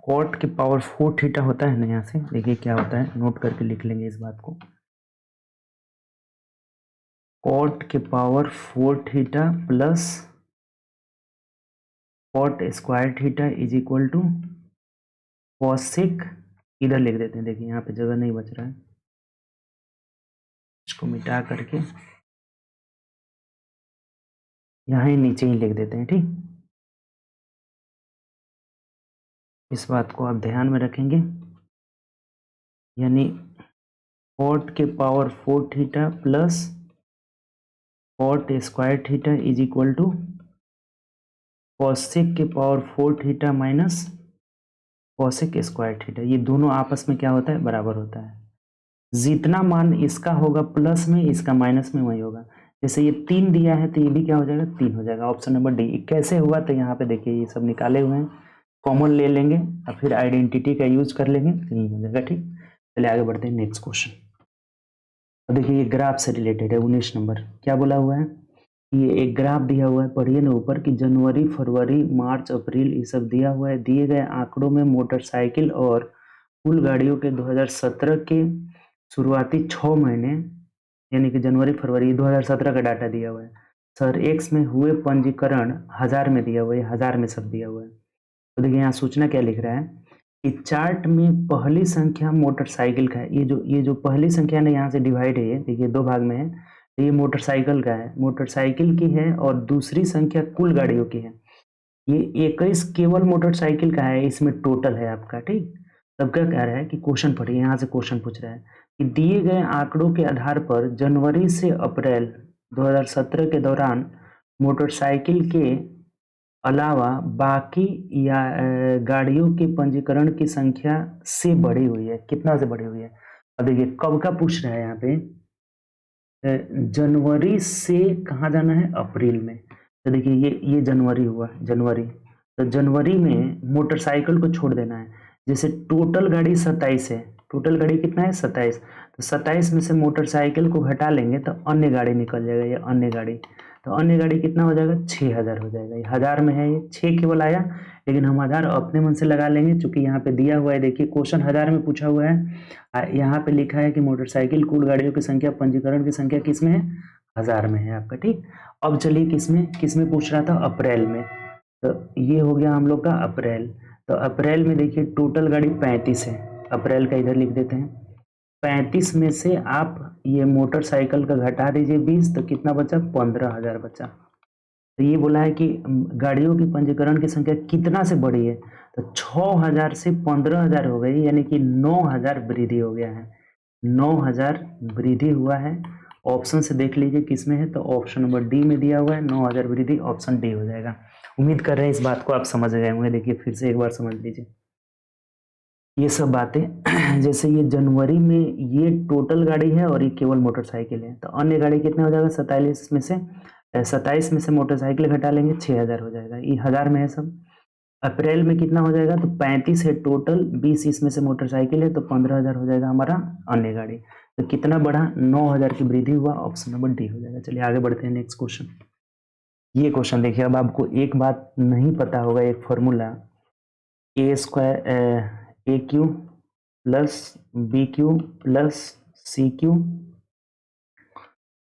कॉट के पावर 4 थीटा होता है ना, यहाँ से देखिए क्या होता है, नोट करके लिख लेंगे इस बात को। कॉट के power 4 theta plus cot square theta is equal to cosec, इधर लिख देते हैं, देखिए यहाँ पे जगह नहीं बच रहा है, इसको मिटा करके यहाँ ही नीचे ही लिख देते हैं। ठीक, इस बात को आप ध्यान में रखेंगे। यानी कॉट के power 4 theta plus cot square theta is equal to cosec के power 4 theta minus cosec square theta. ये दोनों आपस में क्या होता है? बराबर होता है। जितना मान इसका होगा प्लस में, इसका माइनस में, वही होगा। जैसे ये 3 दिया है तो ये भी क्या हो जाएगा? 3 हो जाएगा। Option number D. कैसे हुआ? तो यहाँ पे देखिए ये सब निकाले हुए हैं, कॉमन ले लेंगे और फिर आइडेंटिटी का यूज कर लेंगे, 3 हो जाएगा। ठीक, चलिए आगे बढ़ते हैं नेक्स्ट क्वेश्चन। तो देखिए ये ग्राफ से रिलेटेड है। 19 नंबर क्या बोला हुआ है? ये एक ग्राफ दिया हुआ है, पढ़िए ना ऊपर कि जनवरी, फरवरी, मार्च, अप्रैल ये सब दिया हुआ है। दिए गए आंकड़ों में मोटरसाइकिल और कुल गाड़ियों के 2017 के शुरुआती 6 महीने यानी कि जनवरी फरवरी 2017 का डाटा दिया हुआ है। सर एक्स में हुए पंजीकरण 1000 में दिया हुआ है, 1000 में सब दिया हुआ है। तो देखिए यहाँ सूचना क्या लिख रहा है कि चार्ट में पहली संख्या मोटरसाइकिल का है। ये जो पहली संख्या ने यहाँ से डिवाइड है, ये देखिए 2 भाग में है, तो ये मोटरसाइकिल का है, मोटरसाइकिल की है, और दूसरी संख्या कुल गाड़ियों की है। ये 21 केवल मोटरसाइकिल का है, इसमें टोटल है आपका। ठीक, तब क्या कह रहा है कि क्वेश्चन पढ़िए, यहाँ से क्वेश्चन पूछ रहा है कि दिए गए आंकड़ों के आधार पर जनवरी से अप्रैल 2017 के दौरान मोटरसाइकिल के अलावा बाकी या गाड़ियों के पंजीकरण की संख्या से बढ़ी हुई है। कितना से बढ़ी हुई है? अब देखिए कब का पूछ रहा है यहाँ पे, जनवरी से कहाँ जाना है? अप्रैल में। तो देखिए ये जनवरी हुआ, जनवरी, तो जनवरी में मोटरसाइकिल को छोड़ देना है। जैसे टोटल गाड़ी 27 है, टोटल गाड़ी कितना है? 27, तो 27 में से मोटरसाइकिल को हटा लेंगे तो अन्य गाड़ी निकल जाएगा, ये अन्य गाड़ी। तो अन्य गाड़ी कितना हो जाएगा? 6000 हो जाएगा। ये 1000 में है, ये 6 केवल आया, लेकिन हम 1000 अपने मन से लगा लेंगे चूंकि यहाँ पे दिया हुआ है। देखिए क्वेश्चन 1000 में पूछा हुआ है, यहाँ पे लिखा है कि मोटरसाइकिल कुल गाड़ियों की संख्या, पंजीकरण की संख्या किस में है? 1000 में है आपका। ठीक, अब चलिए किसमें पूछ रहा था? अप्रैल में। तो ये हो गया हम लोग का अप्रैल। तो अप्रैल में देखिए टोटल गाड़ी 35 है, अप्रैल का इधर लिख देते हैं। 35 में से आप ये मोटरसाइकिल का घटा दीजिए 20, तो कितना बचा? 15000 बचा। तो ये बोला है कि गाड़ियों की पंजीकरण की संख्या कितना से बढ़ी है? तो 6000 से 15000 हो गई, यानी कि 9000 वृद्धि हो गया है। 9000 वृद्धि हुआ है, ऑप्शन से देख लीजिए किस में है, तो ऑप्शन नंबर डी में दिया हुआ है 9000 वृद्धि, ऑप्शन डी हो जाएगा। उम्मीद कर रहे हैं इस बात को आप समझ गए होंगे। देखिए फिर से एक बार समझ लीजिए ये सब बातें। जैसे ये जनवरी में ये टोटल गाड़ी है और ये केवल मोटरसाइकिल है, तो अन्य गाड़ी कितने हो जाएगा, 27 में से मोटरसाइकिल घटा लेंगे 6000 हो जाएगा, ये 1000 में है सब। अप्रैल में कितना हो जाएगा, तो 35 है टोटल, 20 इसमें से मोटरसाइकिल है, तो 15000 हो जाएगा हमारा अन्य गाड़ी। तो कितना बढ़ा, 9000 की वृद्धि हुआ, ऑप्शन नंबर डी हो जाएगा। चलिए आगे बढ़ते हैं नेक्स्ट क्वेश्चन। ये क्वेश्चन देखिए, अब आपको एक बात नहीं पता होगा, एक formula A square A cube plus B cube plus C cube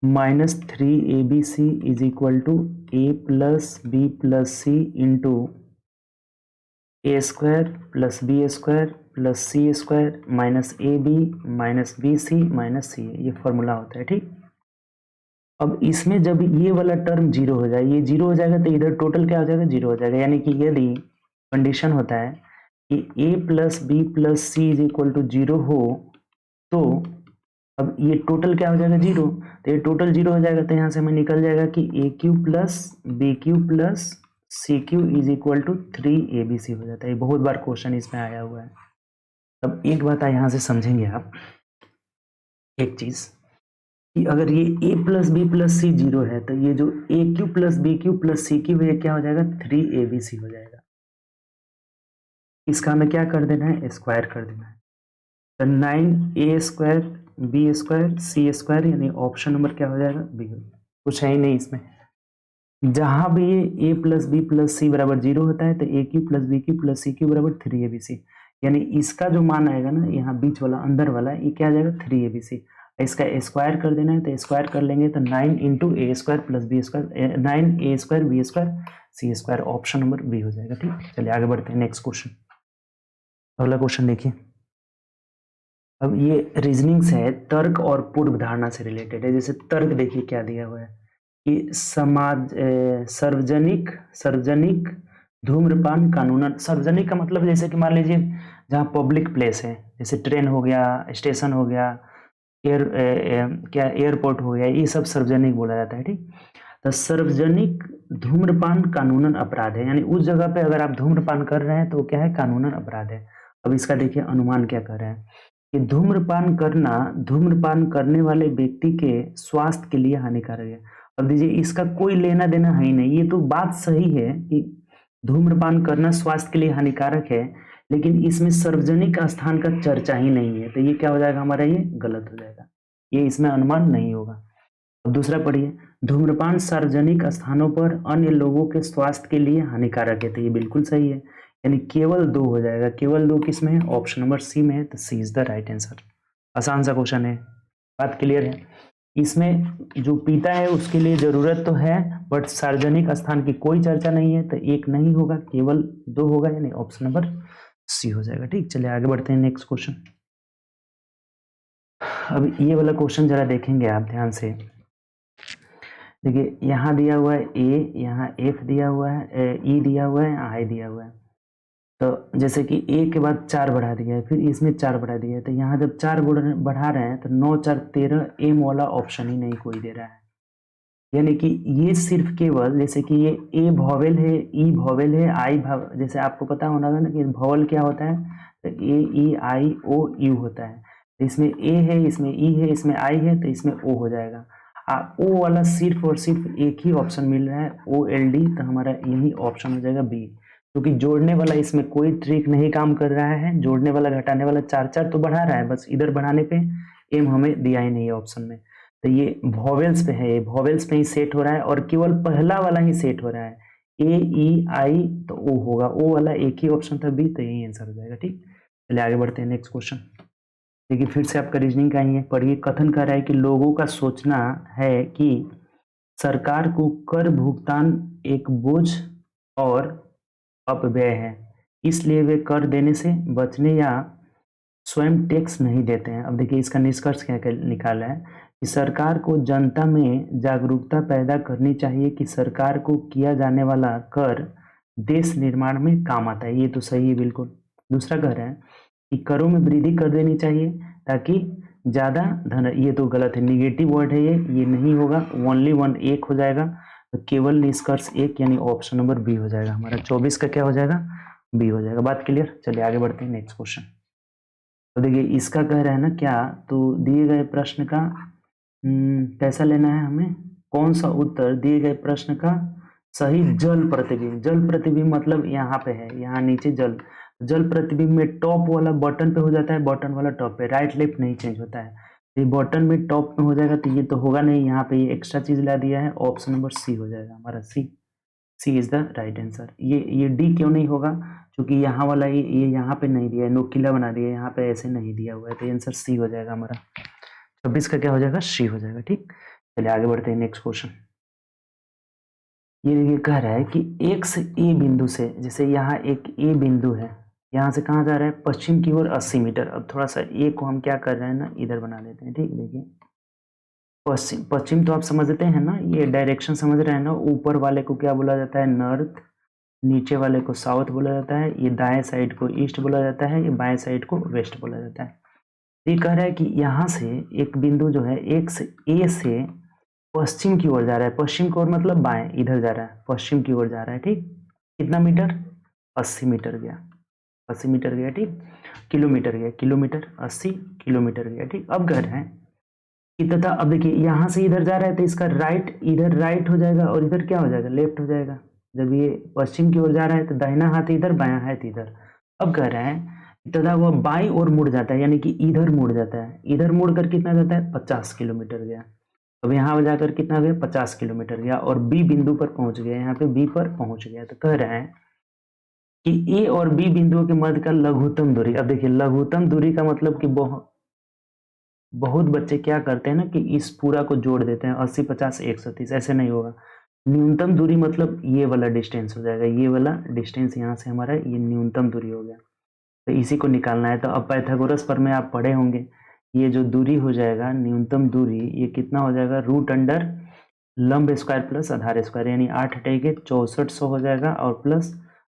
minus 3abc is equal to A plus B plus C into A square plus B square plus C square minus A B minus B C minus C, ये formula होता है, ठीक। अब इसमें जब ये वाला term zero हो जाए, ये जीरो हो जाएगा, तो इधर टोटल क्या हो जाएगा, जीरो हो जाएगा। यानी कि यदि कंडीशन होता है कि A plus B plus C is equal to zero हो, तो अब ये टोटल क्या हो जाएगा, जीरो। तो ये टोटल जीरो हो जाएगा, तो यहाँ से हमें निकल जाएगा कि A cube plus B cube plus C cube is equal to 3abc हो जाता है। ये बहुत बार क्वेश्चन इसमें आया हुआ है। अब एक बात यहाँ से समझेंगे आप, एक चीज कि अगर ये a plus B plus C zero है, तो ये जो A cube plus B cube plus C cube है क्या हो जाएगा, 3abc हो जाएगा। इसका हमें क्या कर देना है, स्क्वायर कर देना है। तो 9a square B square C square, यानी ऑप्शन नंबर क्या हो जाएगा, बी। कुछ है ही नहीं इसमें। जहां भी ये a plus B plus C बराबर जीरो होता है, तो A cube plus B cube plus C cube बराबर 3abc, यानी इसका जो मान आएगा ना, यहाँ बीच वाला अंदर वाला, ये क्या आ जाएगा, 3abc। इसका स्क्वायर कर देना है, तो स्क्वायर कर लेंगे, तो 9 into A square plus B square, 9a square B square C square, option number B हो जाएगा, ठीक। चलिए आगे बढ़ते हैं नेक्स्ट क्वेश्चन। अगला क्वेश्चन देखिए। अब ये रीजनिंग्स है, तर्क और पूर्व धारणा से रिलेटेड है। जैसे तर्क देखिए क्या दिया हुआ है कि सार्वजनिक धूम्रपान कानूनन, सार्वजनिक का मतलब जैसे कि मान लीजिए जहाँ पब्लिक प्लेस है, जैसे ट्रेन हो गया, स्टेशन हो गया, एयरपोर्ट हो गया, ये सब सार्वजनिक बोला जाता है, ठीक। तो सार्वजनिक धूम्रपान कानूनन अपराध है, यानी उस जगह पे अगर आप धूम्रपान कर रहे हैं तो क्या है, कानूनन अपराध है। अब इसका देखिए अनुमान क्या कर रहे हैं कि धूम्रपान करने वाले व्यक्ति के स्वास्थ्य के लिए हानिकारक है। अब दीजिए इसका कोई लेना देना है ही नहीं, ये तो बात सही है कि धूम्रपान करना स्वास्थ्य के लिए हानिकारक है, लेकिन इसमें सार्वजनिक स्थान का चर्चा ही नहीं है, तो ये क्या हो जाएगा हमारा, ये गलत हो जाएगा, ये इसमें अनुमान नहीं होगा। अब दूसरा पढ़िए, धूम्रपान सार्वजनिक स्थानों पर अन्य लोगों के स्वास्थ्य के लिए हानिकारक है, तो ये बिल्कुल सही है, यानी केवल 2 हो जाएगा। केवल 2 किस में है, ऑप्शन नंबर सी में है, तो सी इज द राइट आंसर। आसान सा क्वेश्चन है, बात क्लियर है। इसमें जो पीता है उसके लिए जरूरत तो है, बट सार्वजनिक स्थान की कोई चर्चा नहीं है, तो एक नहीं होगा, केवल 2 होगा, यानी ऑप्शन नंबर सी हो जाएगा, ठीक। चलिए आगे बढ़ते हैं नेक्स्ट क्वेश्चन। अब ये वाला क्वेश्चन जरा देखेंगे आप ध्यान से। देखिए यहाँ दिया हुआ है ए, यहाँ एफ दिया हुआ है, ई दिया हुआ है, आई दिया हुआ है। तो जैसे कि ए के बाद 4 बढ़ा दिया है, फिर इसमें 4 बढ़ा दिया है, तो यहाँ जब 4 बढ़ा रहे हैं तो 9 4 13, एम वाला ऑप्शन ही नहीं कोई दे रहा है। यानी कि ये सिर्फ केवल, जैसे कि ये ए वॉवेल है, ई वॉवेल है, आई जैसे आपको पता होना ना कि वॉवेल क्या होता है, तो ए ई आई ओ यू होता है। तो इसमें ए है, इसमें ई है, इसमें आई है, तो इसमें ओ हो जाएगा। ओ वाला सिर्फ और सिर्फ एक ही ऑप्शन मिल रहा है, ओ एल डी, तो हमारा यही ऑप्शन हो जाएगा बी, क्योंकि जोड़ने वाला इसमें कोई ट्रिक नहीं काम कर रहा है। जोड़ने वाला घटाने वाला 4 4 तो बढ़ा रहा है, बस इधर बढ़ाने पे एम हमें दिया ही नहीं है ऑप्शन में। तो ये वॉवेल्स पे है, ये वॉवेल्स पे ही सेट हो रहा है, और केवल पहला वाला ही सेट हो रहा है, ए ई आई, तो ओ होगा, ओ वाला एक ही ऑप्शन था बी, तो यही आंसर हो जाएगा, ठीक। चलिए आगे बढ़ते हैं नेक्स्ट क्वेश्चन। देखिए फिर से आपका रीजनिंग का ही है, पढ़िए। कथन कर रहा है कि लोगों का सोचना है कि सरकार को कर भुगतान एक बोझ और अपव्यय है, इसलिए वे कर देने से बचने या स्वयं टैक्स नहीं देते हैं। अब देखिए इसका निष्कर्ष क्या निकाला है कि सरकार को जनता में जागरूकता पैदा करनी चाहिए कि सरकार को किया जाने वाला कर देश निर्माण में काम आता है, ये तो सही है बिल्कुल। दूसरा कह रहा है कि करों में वृद्धि कर देनी चाहिए ताकि ज्यादा धन, ये तो गलत है, निगेटिव वर्ड है ये नहीं होगा, ओनली वन एक हो जाएगा, तो केवल निष्कर्ष एक, यानी ऑप्शन नंबर बी हो जाएगा हमारा। 24 का क्या हो जाएगा, बी हो जाएगा। बात क्लियर। चलिए आगे बढ़ते हैं नेक्स्ट क्वेश्चन। तो देखिए इसका कह रहा है ना क्या, तो दिए गए प्रश्न का कैसा लेना है हमें, कौन सा उत्तर दिए गए प्रश्न का सही जल प्रतिबिंब, जल प्रतिबिंब मतलब यहाँ पे है, यहाँ नीचे जल, जल प्रतिबिंब में टॉप वाला बटन पे हो जाता है, बटन वाला टॉप पे, राइट लेफ्ट नहीं चेंज होता है। ये बटन में टॉप में हो जाएगा तो ये तो होगा नहीं, यहाँ पे ये एक्स्ट्रा चीज ला दिया है, ऑप्शन नंबर सी हो जाएगा हमारा, सी इज द राइट आंसर। ये डी क्यों नहीं होगा, क्योंकि यहाँ वाला ये यहाँ पे नहीं दिया है, नोकीला बना दिया है, यहाँ पे ऐसे नहीं दिया हुआ है, तो आंसर सी हो जाएगा हमारा। 26 का क्या हो जाएगा, सी हो जाएगा। ठीक, चलिए आगे बढ़ते हैं नेक्स्ट क्वेश्चन। ये कह रहा है कि एक से ए बिंदु से, जैसे यहाँ एक ए बिंदु है, यहाँ से कहाँ जा रहा है, पश्चिम की ओर 80 मीटर। अब थोड़ा सा ए को हम क्या कर रहे हैं ना, इधर बना लेते हैं। ठीक, देखिए पश्चिम, पश्चिम तो आप समझते हैं ना, ये डायरेक्शन समझ रहे हैं ना, ऊपर वाले को क्या बोला जाता है, नॉर्थ, नीचे वाले को साउथ बोला जाता है, ये दाएं साइड को ईस्ट बोला जाता है, ये बाएं साइड को वेस्ट बोला जाता है। ये कह रहा है कि यहाँ से एक बिंदु जो है, एक से ए से पश्चिम की ओर जा रहा है, पश्चिम की ओर मतलब बाएं, इधर जा रहा है, पश्चिम की ओर जा रहा है। ठीक, कितना मीटर, 80 मीटर गया, 80 मीटर गया। ठीक, किलोमीटर गया, किलोमीटर 80 किलोमीटर गया। ठीक, अब कह रहे हैं कि तथा, अब देखिए यहाँ से इधर जा रहा है तो इसका राइट, इधर राइट हो जाएगा और इधर क्या हो जाएगा, लेफ्ट हो जाएगा। जब ये पश्चिम की ओर जा रहा है तो दाहिना हाथ इधर, बायां हाथ इधर। अब कह रहे हैं तथा वह बाईं ओर मुड़ जाता है, यानी कि इधर मुड़ जाता है, इधर मुड़ कर कितना जाता है, 50 किलोमीटर गया। अब यहाँ जाकर कितना गया, 50 किलोमीटर गया, और बी बिंदु पर पहुंच गया, यहाँ पे बी पर पहुंच गया। तो कह रहे हैं कि ए और बी बिंदुओं के मध्य का लघुत्तम दूरी। अब देखिए लघुत्तम दूरी का मतलब कि बहुत बच्चे क्या करते हैं ना कि इस पूरा को जोड़ देते हैं, 80 50 130, ऐसे नहीं होगा। न्यूनतम दूरी मतलब ये वाला डिस्टेंस हो जाएगा, ये वाला डिस्टेंस यहाँ से हमारा ये न्यूनतम दूरी हो गया, तो इसी को निकालना है। तो अब पाइथागोरस पर में आप पढ़े होंगे, ये जो दूरी हो जाएगा न्यूनतम दूरी, ये कितना हो जाएगा, रूट अंडर लंब स्क्वायर प्लस आधार स्क्वायर, यानी 8 अटेके 6400 हो जाएगा, और प्लस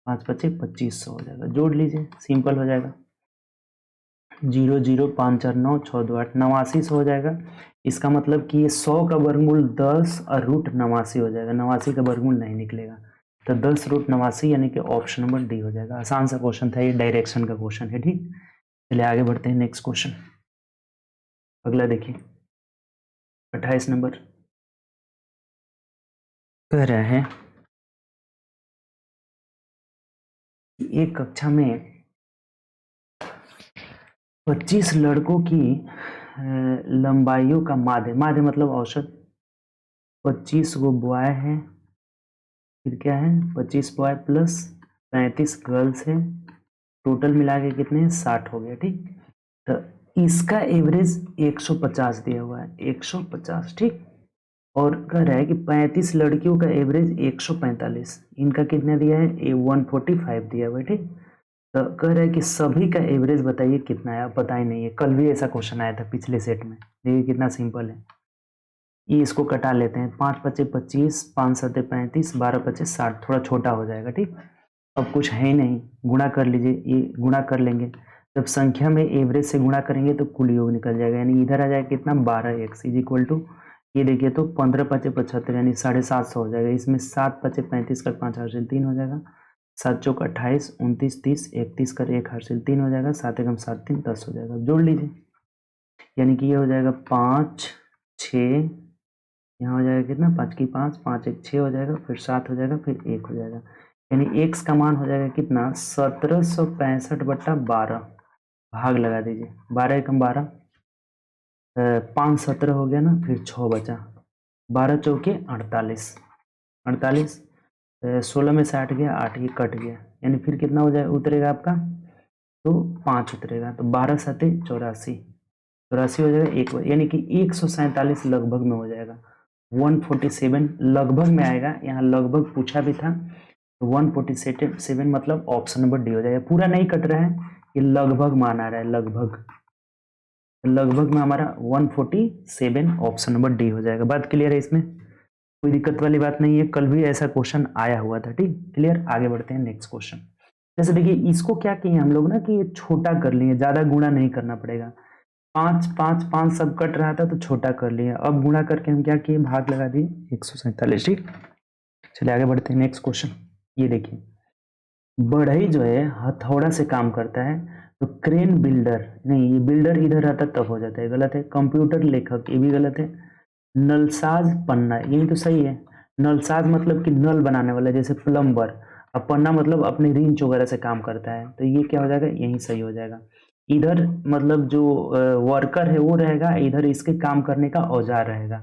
5 पचे 2500 हो जाएगा। जोड़ लीजिए, सिंपल हो जाएगा, 0 0 5 4 9 6 2 8, 8900 हो जाएगा। इसका मतलब कि ये 100 का वर्गमूल 10 और रूट 89 हो जाएगा, 89 का वर्गमूल नहीं निकलेगा, तो 10 रूट 89, यानी कि ऑप्शन नंबर डी हो जाएगा। आसान सा क्वेश्चन था, ये डायरेक्शन का क्वेश्चन है। ठीक, चलिए आगे बढ़ते हैं नेक्स्ट क्वेश्चन। अगला देखिए 28 नंबर, कह रहे हैं एक कक्षा में 25 लड़कों की लंबाइयों का माध्य, माध्य मतलब औसत, 25 गो बॉय है, फिर क्या है 25 बॉय प्लस 35 गर्ल्स है, टोटल मिला के कितने हैं, 60 हो गया। ठीक, तो इसका एवरेज 150 दिया हुआ है, 150। ठीक, और कह रहा है कि 35 लड़कियों का एवरेज 145, इनका कितना दिया है, 145 दिया हुआ है। ठीक, तो कह रहा है कि सभी का एवरेज बताइए कितना है, आप पता ही नहीं है, कल भी ऐसा क्वेश्चन आया था पिछले सेट में। देखिए कितना सिंपल है, ये इसको कटा लेते हैं, 5 पचे 25, 5 सते 35, 12 पचे 60, थोड़ा छोटा हो जाएगा। ठीक, अब कुछ है ही नहीं, गुणा कर लीजिए, ये गुणा कर लेंगे, जब संख्या में एवरेज से गुणा करेंगे तो कुल योग निकल जाएगा, यानी इधर आ जाएगा कितना, 12x इज इक्वल टू, ये देखिए तो 15 पचे 75, यानी 750 हो जाएगा। इसमें 7 पचे 35 का 5 हासिल 3 हो जाएगा, 7 चौक 28, 29 30, 31 कर 1 हासिल 3 हो जाएगा, 7 एकम 7 3 10 हो जाएगा। जोड़ लीजिए, यानी कि ये हो जाएगा 5 6, यहाँ हो जाएगा कितना, 5 की 5, 5 1 6 हो जाएगा, फिर 7 हो जाएगा, फिर 1 हो जाएगा, यानी x का मान हो जाएगा कितना, 1765/12, भाग लगा दीजिए, 12 एकम 12, 5 17 हो गया ना, फिर 6 बचा, 12 चौके 48, 48, 16 में से 8 गया, 8 ये कट गया, यानी फिर कितना हो जाए उतरेगा आपका, तो 5 उतरेगा, तो 12 सते 84, 84 हो जाएगा, एक, यानी कि 147 लगभग में हो जाएगा, 147 लगभग में आएगा, यहाँ लगभग पूछा भी था, तो 147 मतलब ऑप्शन नंबर डी हो जाएगा। पूरा नहीं कट रहा है, ये लगभग मान आ रहा है, लगभग, लगभग में हमारा 147 ऑप्शन नंबर डी हो जाएगा। बात क्लियर है, इसमें कोई दिक्कत वाली बात नहीं है, कल भी ऐसा क्वेश्चन आया हुआ था। ठीक, क्लियर। आगे बढ़ते हैं नेक्स्ट क्वेश्चन। जैसे देखिए इसको क्या किए हम लोग ना कि ये छोटा कर लिए, ज्यादा गुणा नहीं करना पड़ेगा, 5 5 5 सब कट रहा था तो छोटा कर लिया, अब गुणा करके हम क्या किए, भाग लगा दिए 147। ठीक, चलिए आगे बढ़ते हैं। नेक्स्ट क्वेश्चन ये देखिए, बढ़ई जो है हथौड़ा से काम करता है, तो क्रेन बिल्डर, नहीं ये बिल्डर इधर आता तब हो जाता है, गलत है। कंप्यूटर लेखक, ये भी गलत है। नलसाज पन्ना, ये भी तो सही है। नलसाज मतलब कि नल बनाने वाला, जैसे प्लम्बर। अब पन्ना मतलब अपने रिंच वगैरह से काम करता है, तो ये क्या हो जाएगा, यही सही हो जाएगा। इधर मतलब जो वर्कर है वो रहेगा, इधर इसके काम करने का औजार रहेगा।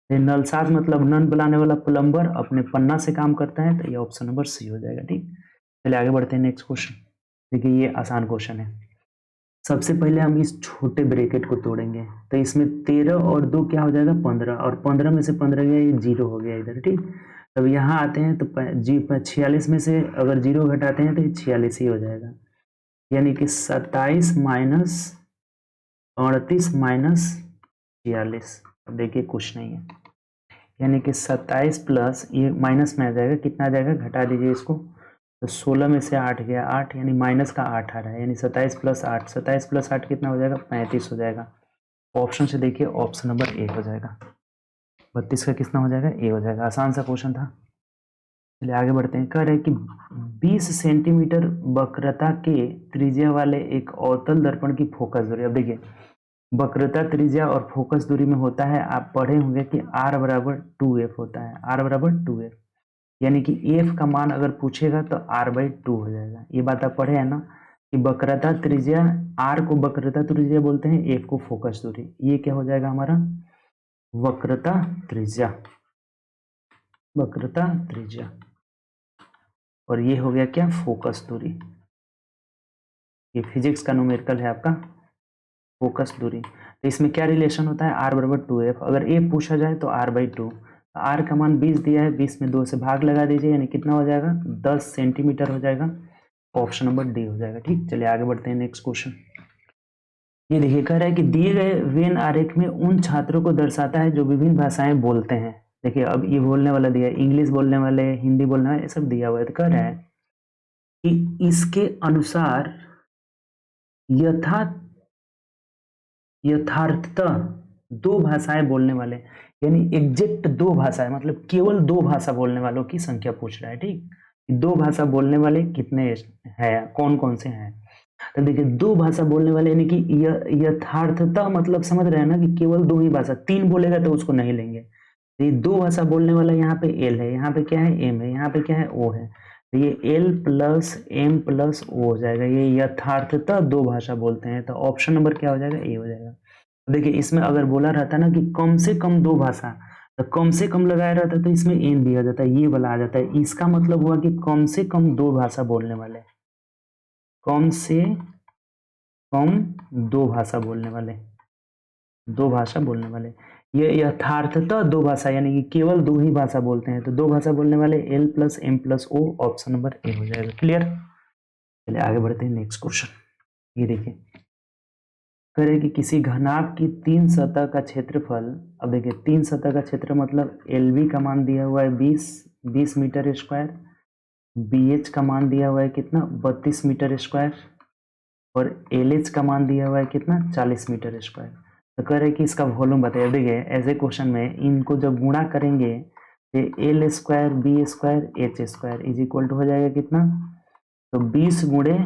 ये नलसाज मतलब नल बनाने वाला प्लम्बर अपने पन्ना से काम करता है, तो ये ऑप्शन नंबर सी हो जाएगा। ठीक, चलिए आगे बढ़ते हैं। नेक्स्ट क्वेश्चन देखिए, ये आसान क्वेश्चन है। सबसे पहले हम इस छोटे ब्रैकेट को तोड़ेंगे, तो इसमें 13 और 2 क्या हो जाएगा, 15, और 15 में से 15 गया, ये 0 हो गया इधर। ठीक, तब यहाँ आते हैं तो 46 में से अगर 0 घटाते हैं तो ये 46 ही हो जाएगा, यानी कि 27 माइनस 38 माइनस 46। अब देखिए कुछ नहीं है, यानी कि 27 प्लस ये माइनस में आ जाएगा, कितना आ जाएगा, घटा दीजिए इसको, तो 16 में से 8 गया 8, यानी माइनस का 8 आ रहा है, यानी 27 प्लस 8, 27 प्लस 8 कितना हो जाएगा, 35 हो जाएगा। ऑप्शन से देखिए ऑप्शन नंबर ए हो जाएगा, 32 का कितना हो जाएगा, ए हो जाएगा। आसान सा क्वेश्चन था। चलिए आगे बढ़ते हैं। कह रहे हैं कि 20 सेंटीमीटर वक्रता के त्रिज्या वाले एक अवतल दर्पण की फोकस दूरी, अब देखिए वक्रता त्रिज्या और फोकस दूरी में होता है, आप पढ़े होंगे कि r बराबर 2f होता है, r बराबर 2f, यानी कि f का मान अगर पूछेगा तो r/2 हो जाएगा। ये बात आप पढ़े हैं ना, कि वक्रता त्रिज्या, r को वक्रता त्रिज्या बोलते हैं, f को फोकस दूरी। ये क्या हो जाएगा हमारा, वक्रता त्रिज्या, वक्रता त्रिज्या, और ये हो गया क्या, फोकस दूरी। ये फिजिक्स का न्यूमेरिकल है आपका, फोकस दूरी। तो इसमें क्या रिलेशन होता है, r बराबर 2f, अगर a पूछा जाए तो r/2, r का मान 20 दिया है, 20 में 2 से भाग लगा दीजिए, यानी कितना हो जाएगा, 10 सेंटीमीटर हो जाएगा। ऑप्शन नंबर डी हो जाएगा। ठीक, चलिए आगे बढ़ते हैं। नेक्स्ट क्वेश्चन ये देखिए, कह रहा है कि दिए गए वेन आरेख में उन छात्रों को दर्शाता है जो विभिन्न भाषाएं बोलते हैं। देखिए अब ये बोलने वाला दिया है, इंग्लिश बोलने वाले, हिंदी बोलने वाले, ये सब दिया हुआ है। तो कह रहा है कि इसके अनुसार यथा यथार्थतः 2 भाषाएं बोलने वाले, यानी एग्जैक्ट 2 भाषाएं, मतलब केवल 2 भाषा बोलने वालों की संख्या पूछ रहा है। ठीक, 2 भाषा बोलने वाले कितने हैं, कौन कौन से हैं। तो देखिए 2 भाषा बोलने वाले, यानी कि यथार्थतः मतलब समझ रहे हैं ना, कि केवल 2 ही भाषा, 3 बोलेगा तो उसको नहीं लेंगे। तो ये 2 भाषा बोलने वाला, यहाँ पे एल है, यहाँ पे क्या है, एम है, यहाँ पे क्या है, ओ है, तो ये L plus M plus O हो जाएगा। ये यथार्थतः 2 भाषा बोलते हैं, तो ऑप्शन नंबर क्या हो जाएगा, ए हो जाएगा। देखिए इसमें अगर बोला रहता ना कि कम से कम 2 भाषा, तो कम से कम लगाया रहता तो इसमें एन दिया जाता है, ये वाला आ जाता है। इसका मतलब हुआ कि कम से कम 2 भाषा बोलने वाले, कम से कम 2 भाषा बोलने वाले, 2 भाषा बोलने वाले। ये यथार्थतः 2 भाषा, यानी कि केवल 2 ही भाषा बोलते हैं, तो 2 भाषा बोलने वाले L plus M plus O, option number A हो जाएगा। क्लियर, चलिए आगे बढ़ते हैं। नेक्स्ट क्वेश्चन ये देखिए, करें कि किसी घनाभ की 3 सतह का क्षेत्रफल, अब देखिए 3 सतह का क्षेत्र मतलब एल बी का मान दिया हुआ है 20 मीटर स्क्वायर, बी एच का मान दिया हुआ है कितना, 32 मीटर स्क्वायर, और एल एच का मान दिया हुआ है कितना, 40 मीटर स्क्वायर। तो कह रहे कि इसका वॉल्यूम बताइए। देखिए ऐसे क्वेश्चन में इनको जब गुणा करेंगे तो L square B square H square is equal to हो जाएगा कितना, तो 20 गुणे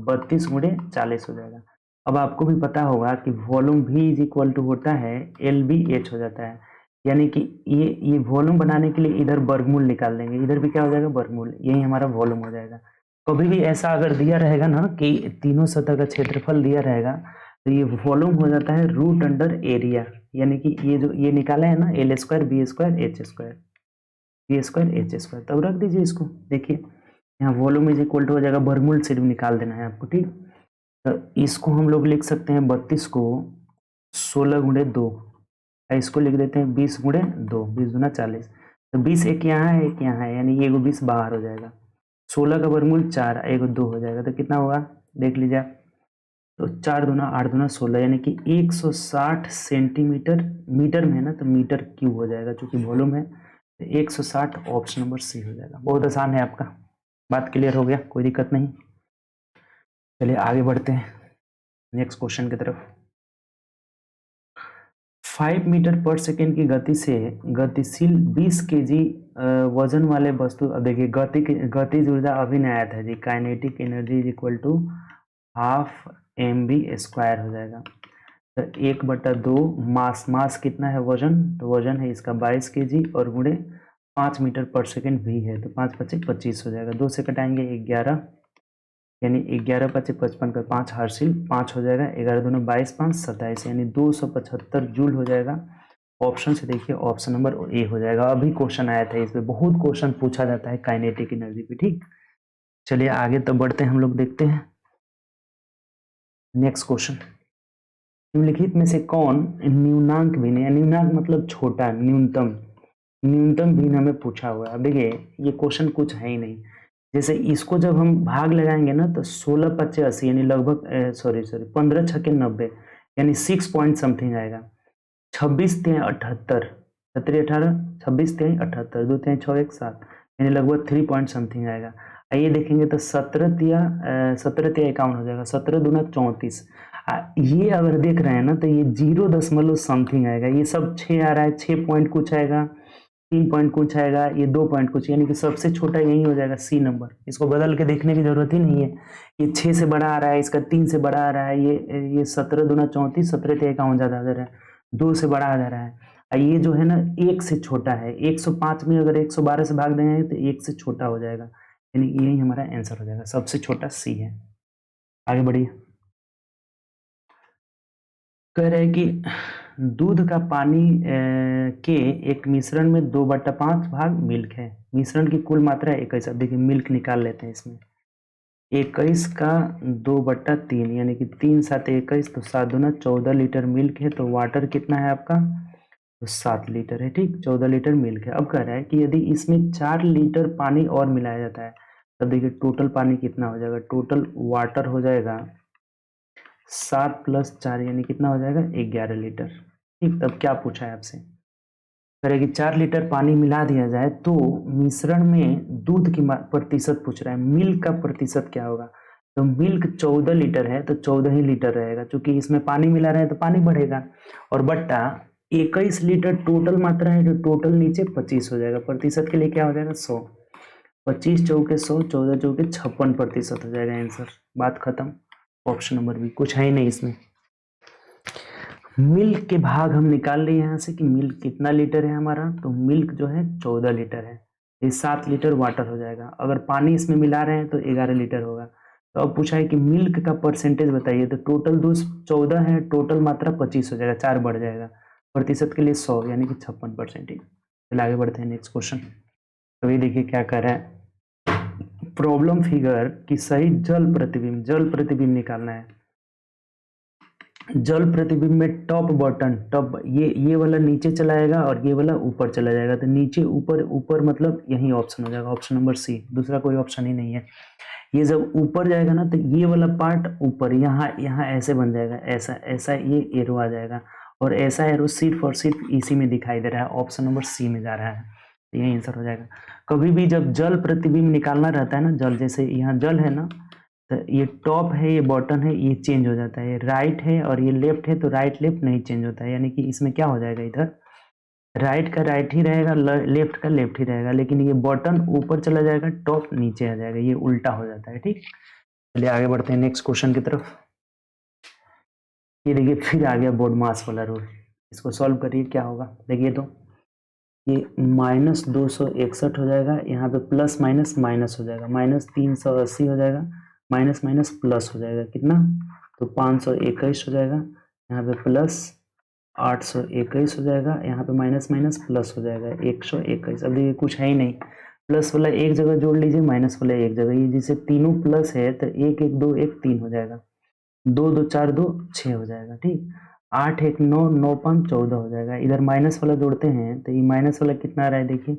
32 गुणे 40 हो जाएगा। अब आपको भी पता होगा कि वॉल्यूम भी इज इक्वल टू होता है एल बी एच हो जाता है, यानी कि ये वॉल्यूम बनाने के लिए इधर वर्गमूल निकाल देंगे, इधर भी क्या हो जाएगा, वर्गमूल, यही हमारा वॉल्यूम हो जाएगा। कभी भी ऐसा अगर दिया रहेगा ना कि तीनों सतह का क्षेत्रफल दिया रहेगा, तो ये वॉल्यूम हो जाता है रूट अंडर एरिया, यानी कि ये जो ये निकाला है ना, L square B square H square, B square H square, तब रख दीजिए इसको। देखिए यहाँ वॉल्यूम इज इक्वल टू हो जाएगा, वर्गमूल से निकाल देना है आपको। ठीक, तो इसको हम लोग लिख सकते हैं 32 को 16 गुणे 2, इसको लिख देते हैं 20 गुणे 2, 20 दूना 40, तो 20 एक यहाँ है एक यहाँ है, यानी ये 20 बाहर हो जाएगा। 16 का वर्गमूल 4, एक 2 हो जाएगा, तो कितना होगा देख लीजिए आप, तो 4 दूना 8 दूना 16, यानी कि 160 सेंटीमीटर, मीटर में है ना तो मीटर क्यूब हो जाएगा, क्योंकि वॉल्यूम है, तो 160, ऑप्शन नंबर सी हो जाएगा। बहुत आसान है आपका, बात क्लियर हो गया, कोई दिक्कत नहीं। चलिए आगे बढ़ते हैं नेक्स्ट क्वेश्चन की तरफ। 5 मीटर पर सेकेंड की गति से गतिशील 20 केजी वजन वाले वस्तु, अब देखिए गतिज ऊर्जा अभी नहीं आया था जी, kinetic energy is equal to half mv² हो जाएगा। तो 1/2 मास कितना है वजन, तो वजन है इसका 22 केजी और गुणे 5 मीटर पर सेकेंड v है, तो 5 × 5 = 25 हो जाएगा। 2 से कटाएंगे 11, यानी 11 × 5 = 55 का 5 हासिल 5 हो जाएगा, 11 दूनी 22, 5 27, यानी 275 जूल हो जाएगा। ऑप्शन से देखिए ऑप्शन नंबर ए हो जाएगा। अभी क्वेश्चन आया था इस पे, बहुत क्वेश्चन पूछा जाता है काइनेटिक एनर्जी पे। ठीक, चलिए आगे तो बढ़ते हैं हम लोग, देखते हैं नेक्स्ट क्वेश्चन। निम्नलिखित में से कौन न्यूनांक भिन्न, न्यूनांक मतलब छोटा, न्यूनतम भिन्न हमें पूछा हुआ है। अब देखिए ये क्वेश्चन कुछ है ही नहीं, जैसे इसको जब हम भाग लगाएंगे ना तो 16 × 5 = 80, यानी लगभग 15 × 6 = 90, यानी 6 पॉइंट समथिंग आएगा। 26 × 3 = 78, 17 18 26 × 3 = 78, 2 3 6 1 7, यानी लगभग 3 पॉइंट समथिंग आएगा। आइए देखेंगे तो 17 × 51 हो जाएगा, 17 दूना 34। ये अगर देख रहे हैं ना तो ये 0 समथिंग आएगा, ये सब 6 आ रहा है, 6 पॉइंट कुछ आएगा, 3 पॉइंट कुछ आएगा, ये 2 पॉइंट कुछ, यानी कि सबसे छोटा यही हो जाएगा सी नंबर। इसको बदल के देखने की जरूरत ही नहीं है। ये 6 से बड़ा आ रहा है, इसका 3 से बड़ा आ रहा है, ये 17 दूना 34, 17 × 51 ज्यादा आ रहा है, 2 से बड़ा आ जा रहा है। ये जो है ना 1 से छोटा है, 105 में अगर 112 से भाग देंगे तो 1 से छोटा हो जाएगा, यानी यही हमारा आंसर हो जाएगा, सबसे छोटा सी है। आगे बढ़िए, कह रहे हैं कि दूध का पानी के एक मिश्रण में 2/5 भाग मिल्क है, मिश्रण की कुल मात्रा 21। अब देखिए मिल्क निकाल लेते हैं इसमें, 21 का 2/3, यानी कि 3 7 21, तो 7 दूना 14 लीटर मिल्क है। तो वाटर कितना है आपका, तो 7 लीटर है। ठीक, 14 लीटर मिल्क है। अब कह रहा है कि यदि इसमें 4 लीटर पानी और मिलाया जाता है, तब देखिए टोटल पानी कितना हो जाएगा, टोटल वाटर हो जाएगा 7 + 4, यानी कितना हो जाएगा 11 लीटर। ठीक, तब क्या पूछा है आपसे, कह कि 4 लीटर पानी मिला दिया जाए तो मिश्रण में दूध की प्रतिशत पूछ रहा है, मिल्क का प्रतिशत क्या होगा। तो मिल्क 14 लीटर है तो 14 ही लीटर रहेगा, क्योंकि इसमें पानी मिला रहे हैं तो पानी बढ़ेगा, और बट्टा 21 लीटर टोटल मात्रा है, तो टोटल नीचे 25 हो जाएगा, प्रतिशत के लिए क्या हो जाएगा 100, 25 चौके 100, 14 चौके 56% हो जाएगा आंसर। बात खत्म। ऑप्शन नंबर बी, कुछ है ही नहीं इसमें। मिल्क के भाग हम निकाल लिए यहाँ से कि मिल्क कितना लीटर है हमारा, तो मिल्क जो है 14 लीटर है, ये 7 लीटर वाटर हो जाएगा। अगर पानी इसमें मिला रहे हैं तो 11 लीटर होगा। तो अब पूछा है कि मिल्क का परसेंटेज बताइए, तो टोटल दूध 14 है, टोटल मात्रा 25 हो जाएगा, 4 बढ़ जाएगा, प्रतिशत के लिए 100, यानी कि 56%। चलिए आगे बढ़ते हैं नेक्स्ट क्वेश्चन। तो ये देखिए क्या कर रहा है, प्रॉब्लम फिगर कि सही जल प्रतिबिंब निकालना है। जल प्रतिबिंब में टॉप बॉटम, टॉप ये वाला नीचे चला जाएगा और ये वाला ऊपर चला जाएगा, तो नीचे ऊपर ऊपर मतलब यही ऑप्शन हो जाएगा, ऑप्शन नंबर सी, दूसरा कोई ऑप्शन ही नहीं है। ये जब ऊपर जाएगा ना तो ये वाला पार्ट ऊपर यहाँ ऐसे बन जाएगा, ऐसा ये एरो आ जाएगा, और ऐसा एरो सिर्फ और सिर्फ इसी में दिखाई दे रहा है, ऑप्शन नंबर सी में जा रहा है, तो यही आंसर हो जाएगा। कभी भी जब जल प्रतिबिंब निकालना रहता है ना, जल जैसे यहाँ जल है ना, तो ये टॉप है, ये बॉटम है, ये चेंज हो जाता है, ये राइट है और ये लेफ्ट है, तो राइट लेफ्ट नहीं चेंज होता है, यानी कि इसमें क्या हो जाएगा, इधर राइट का राइट ही रहेगा, लेफ्ट का लेफ्ट ही रहेगा, लेकिन ये बॉटम ऊपर चला जाएगा, टॉप नीचे आ जाएगा, ये उल्टा हो जाता है। ठीक, चलिए आगे बढ़ते हैं नेक्स्ट क्वेश्चन की तरफ। ये देखिए फिर आ गया बोर्ड मास वाला रूल, इसको सॉल्व करिए क्या होगा। देखिए तो ये -261 हो जाएगा, यहाँ पे प्लस माइनस माइनस हो जाएगा, -380 हो जाएगा, माइनस माइनस प्लस हो जाएगा, कितना, तो 521 हो जाएगा, यहाँ पे प्लस 821 हो जाएगा, यहाँ पे माइनस माइनस प्लस हो जाएगा 121। अब देखिए कुछ है ही नहीं, प्लस वाला एक जगह जोड़ लीजिए, माइनस वाला एक जगह, ये जिसे तीनों प्लस है तो 1 1 2 1 3 हो जाएगा, 2 2 4 2 6 हो जाएगा। ठीक, 8 1 9 9 5 14 हो जाएगा। इधर माइनस वाला जोड़ते हैं तो ये माइनस वाला कितना आ रहा है देखिए,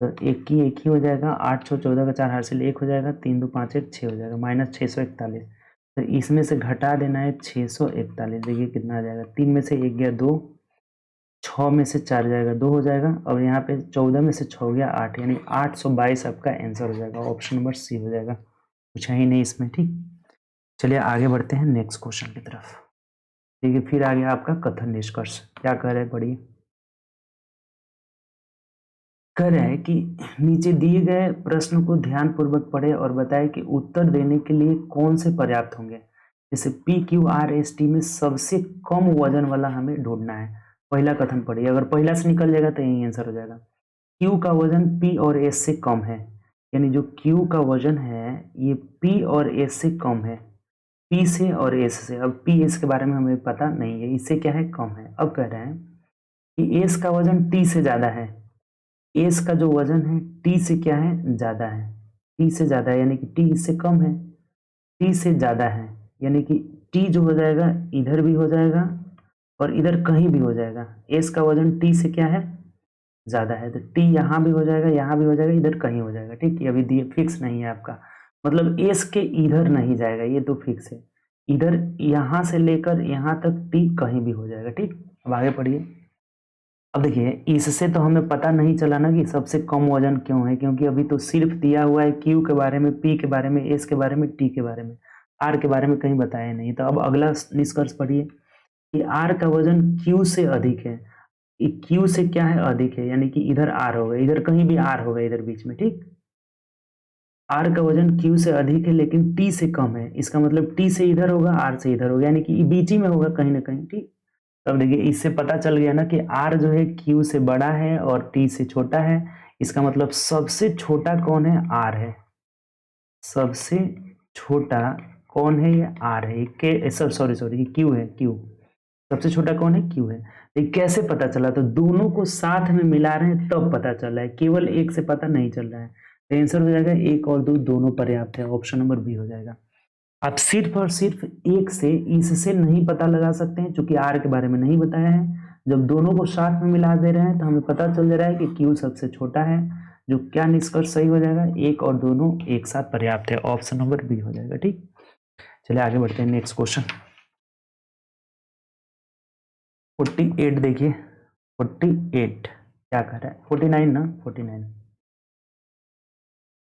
तो एक ही हो जाएगा, 8 6 14 का 4 हासिल 1 हो जाएगा, 3 2 5 1 6 हो जाएगा, -641। तो इसमें से घटा देना है 641, देखिए कितना आ जाएगा, 3 में से 1 गया 2, 6 में से 4 जाएगा 2 हो जाएगा, और यहाँ पे 14 में से 6 गया 8, यानी 822 आपका आंसर हो जाएगा, ऑप्शन नंबर सी हो जाएगा, कुछ है ही नहीं इसमें। ठीक, चलिए आगे बढ़ते हैं नेक्स्ट क्वेश्चन की तरफ। देखिए फिर आ गया आपका कथन निष्कर्ष। क्या कह रहे हैं पढ़िए। कह रहे हैं कि नीचे दिए गए प्रश्न को ध्यान पूर्वक पढ़े और बताएं कि उत्तर देने के लिए कौन से पर्याप्त होंगे। जैसे P Q R S T में सबसे कम वजन वाला हमें ढूंढना है। पहला कथन पढ़िए, अगर पहला से निकल जाएगा तो यही आंसर हो जाएगा। क्यू का वजन पी और एस से कम है, यानी जो क्यू का वजन है ये पी और एस से कम है, पी से और एस से। अब पी एस के बारे में हमें पता नहीं है, इससे क्या है कम है। अब कह रहे हैं कि एस का वजन टी से ज्यादा है, एस का जो वजन है टी से क्या है ज्यादा है, टी से ज्यादा है यानी कि टी इससे कम है, टी से ज्यादा है यानी कि टी जो हो जाएगा इधर भी हो जाएगा और इधर कहीं भी हो जाएगा। एस का वजन टी से क्या है ज्यादा है, तो टी यहाँ भी हो जाएगा, यहाँ भी हो जाएगा, इधर कहीं हो जाएगा। ठीक है, अभी दिए फिक्स नहीं है आपका, मतलब एस के इधर नहीं जाएगा, ये तो फिक्स है। इधर यहाँ से लेकर यहाँ तक टी कहीं भी हो जाएगा। ठीक, अब आगे पढ़िए। अब देखिए इससे तो हमें पता नहीं चला ना कि सबसे कम वजन क्यों है, क्योंकि अभी तो सिर्फ दिया हुआ है क्यू के बारे में, पी के बारे में, एस के बारे में, टी के बारे में, आर के बारे में कहीं बताया नहीं। तो अब अगला निष्कर्ष पढ़िए कि आर का वजन क्यू से अधिक है। क्यू से क्या है अधिक है, यानी कि इधर आर होगा, इधर कहीं भी आर होगा, इधर बीच में। ठीक, आर का वजन क्यू से अधिक है लेकिन टी से कम है, इसका मतलब टी से इधर होगा, आर से इधर होगा, यानी कि बीच ही में होगा कहीं ना कहीं। ठीक, तब देखिए इससे पता चल गया ना कि आर जो है क्यू से बड़ा है और टी से छोटा है, इसका मतलब सबसे छोटा कौन है, आर है। सबसे छोटा कौन है, ये आर है, के सॉरी सॉरी क्यू है, क्यू सबसे छोटा कौन है, क्यू है। ये कैसे पता चला, तो दोनों को साथ में मिला रहे हैं तब पता चल रहा है, केवल एक से पता नहीं चल रहा है। तो आंसर हो जाएगा एक और दो दोनों पर्याप्त है, ऑप्शन नंबर बी हो जाएगा। आप सिर्फ और सिर्फ एक से इससे नहीं पता लगा सकते हैं, क्योंकि आर के बारे में नहीं बताया है। जब दोनों को साथ में मिला दे रहे हैं तो हमें पता चल जा रहा है कि क्यू सबसे छोटा है। जो क्या निष्कर्ष सही हो जाएगा, एक और दोनों एक साथ पर्याप्त है, ऑप्शन नंबर बी हो जाएगा। ठीक, चलिए आगे बढ़ते हैं। नेक्स्ट क्वेश्चन 48 देखिए। 48 क्या कर रहा है, 49 ना, 49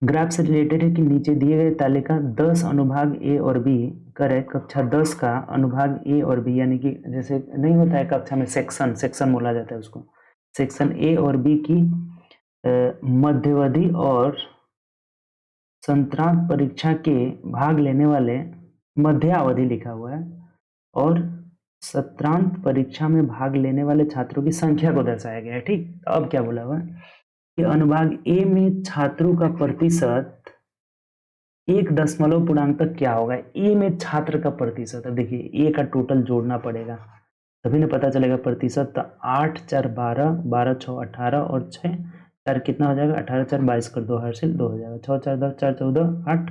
ग्राफ से रिलेटेड है कि नीचे दिए गए तालिका 10 अनुभाग ए और बी करे कक्षा 10 का अनुभाग ए और बी, यानी कि जैसे नहीं होता है कक्षा में सेक्शन, सेक्शन बोला जाता है उसको, सेक्शन ए और बी की मध्यावधि और संत्रांत परीक्षा के भाग लेने वाले, मध्यावधि लिखा हुआ है, और सत्रांत परीक्षा में भाग लेने वाले छात्रों की संख्या को दर्शाया गया है। ठीक, अब क्या बोला हुआ कि अनुभाग ए में छात्रों का प्रतिशत एक दशमलव पूर्णांक तक क्या होगा। ए में छात्र का प्रतिशत, अब देखिए ए का टोटल जोड़ना पड़ेगा तभी ना पता चलेगा प्रतिशत। तो 8 4 12, 12 6 18 और 6 4 कितना हो जाएगा, 18 4 22 कर 2 हासिल 2 हो जाएगा, 6 4 10 4 14 8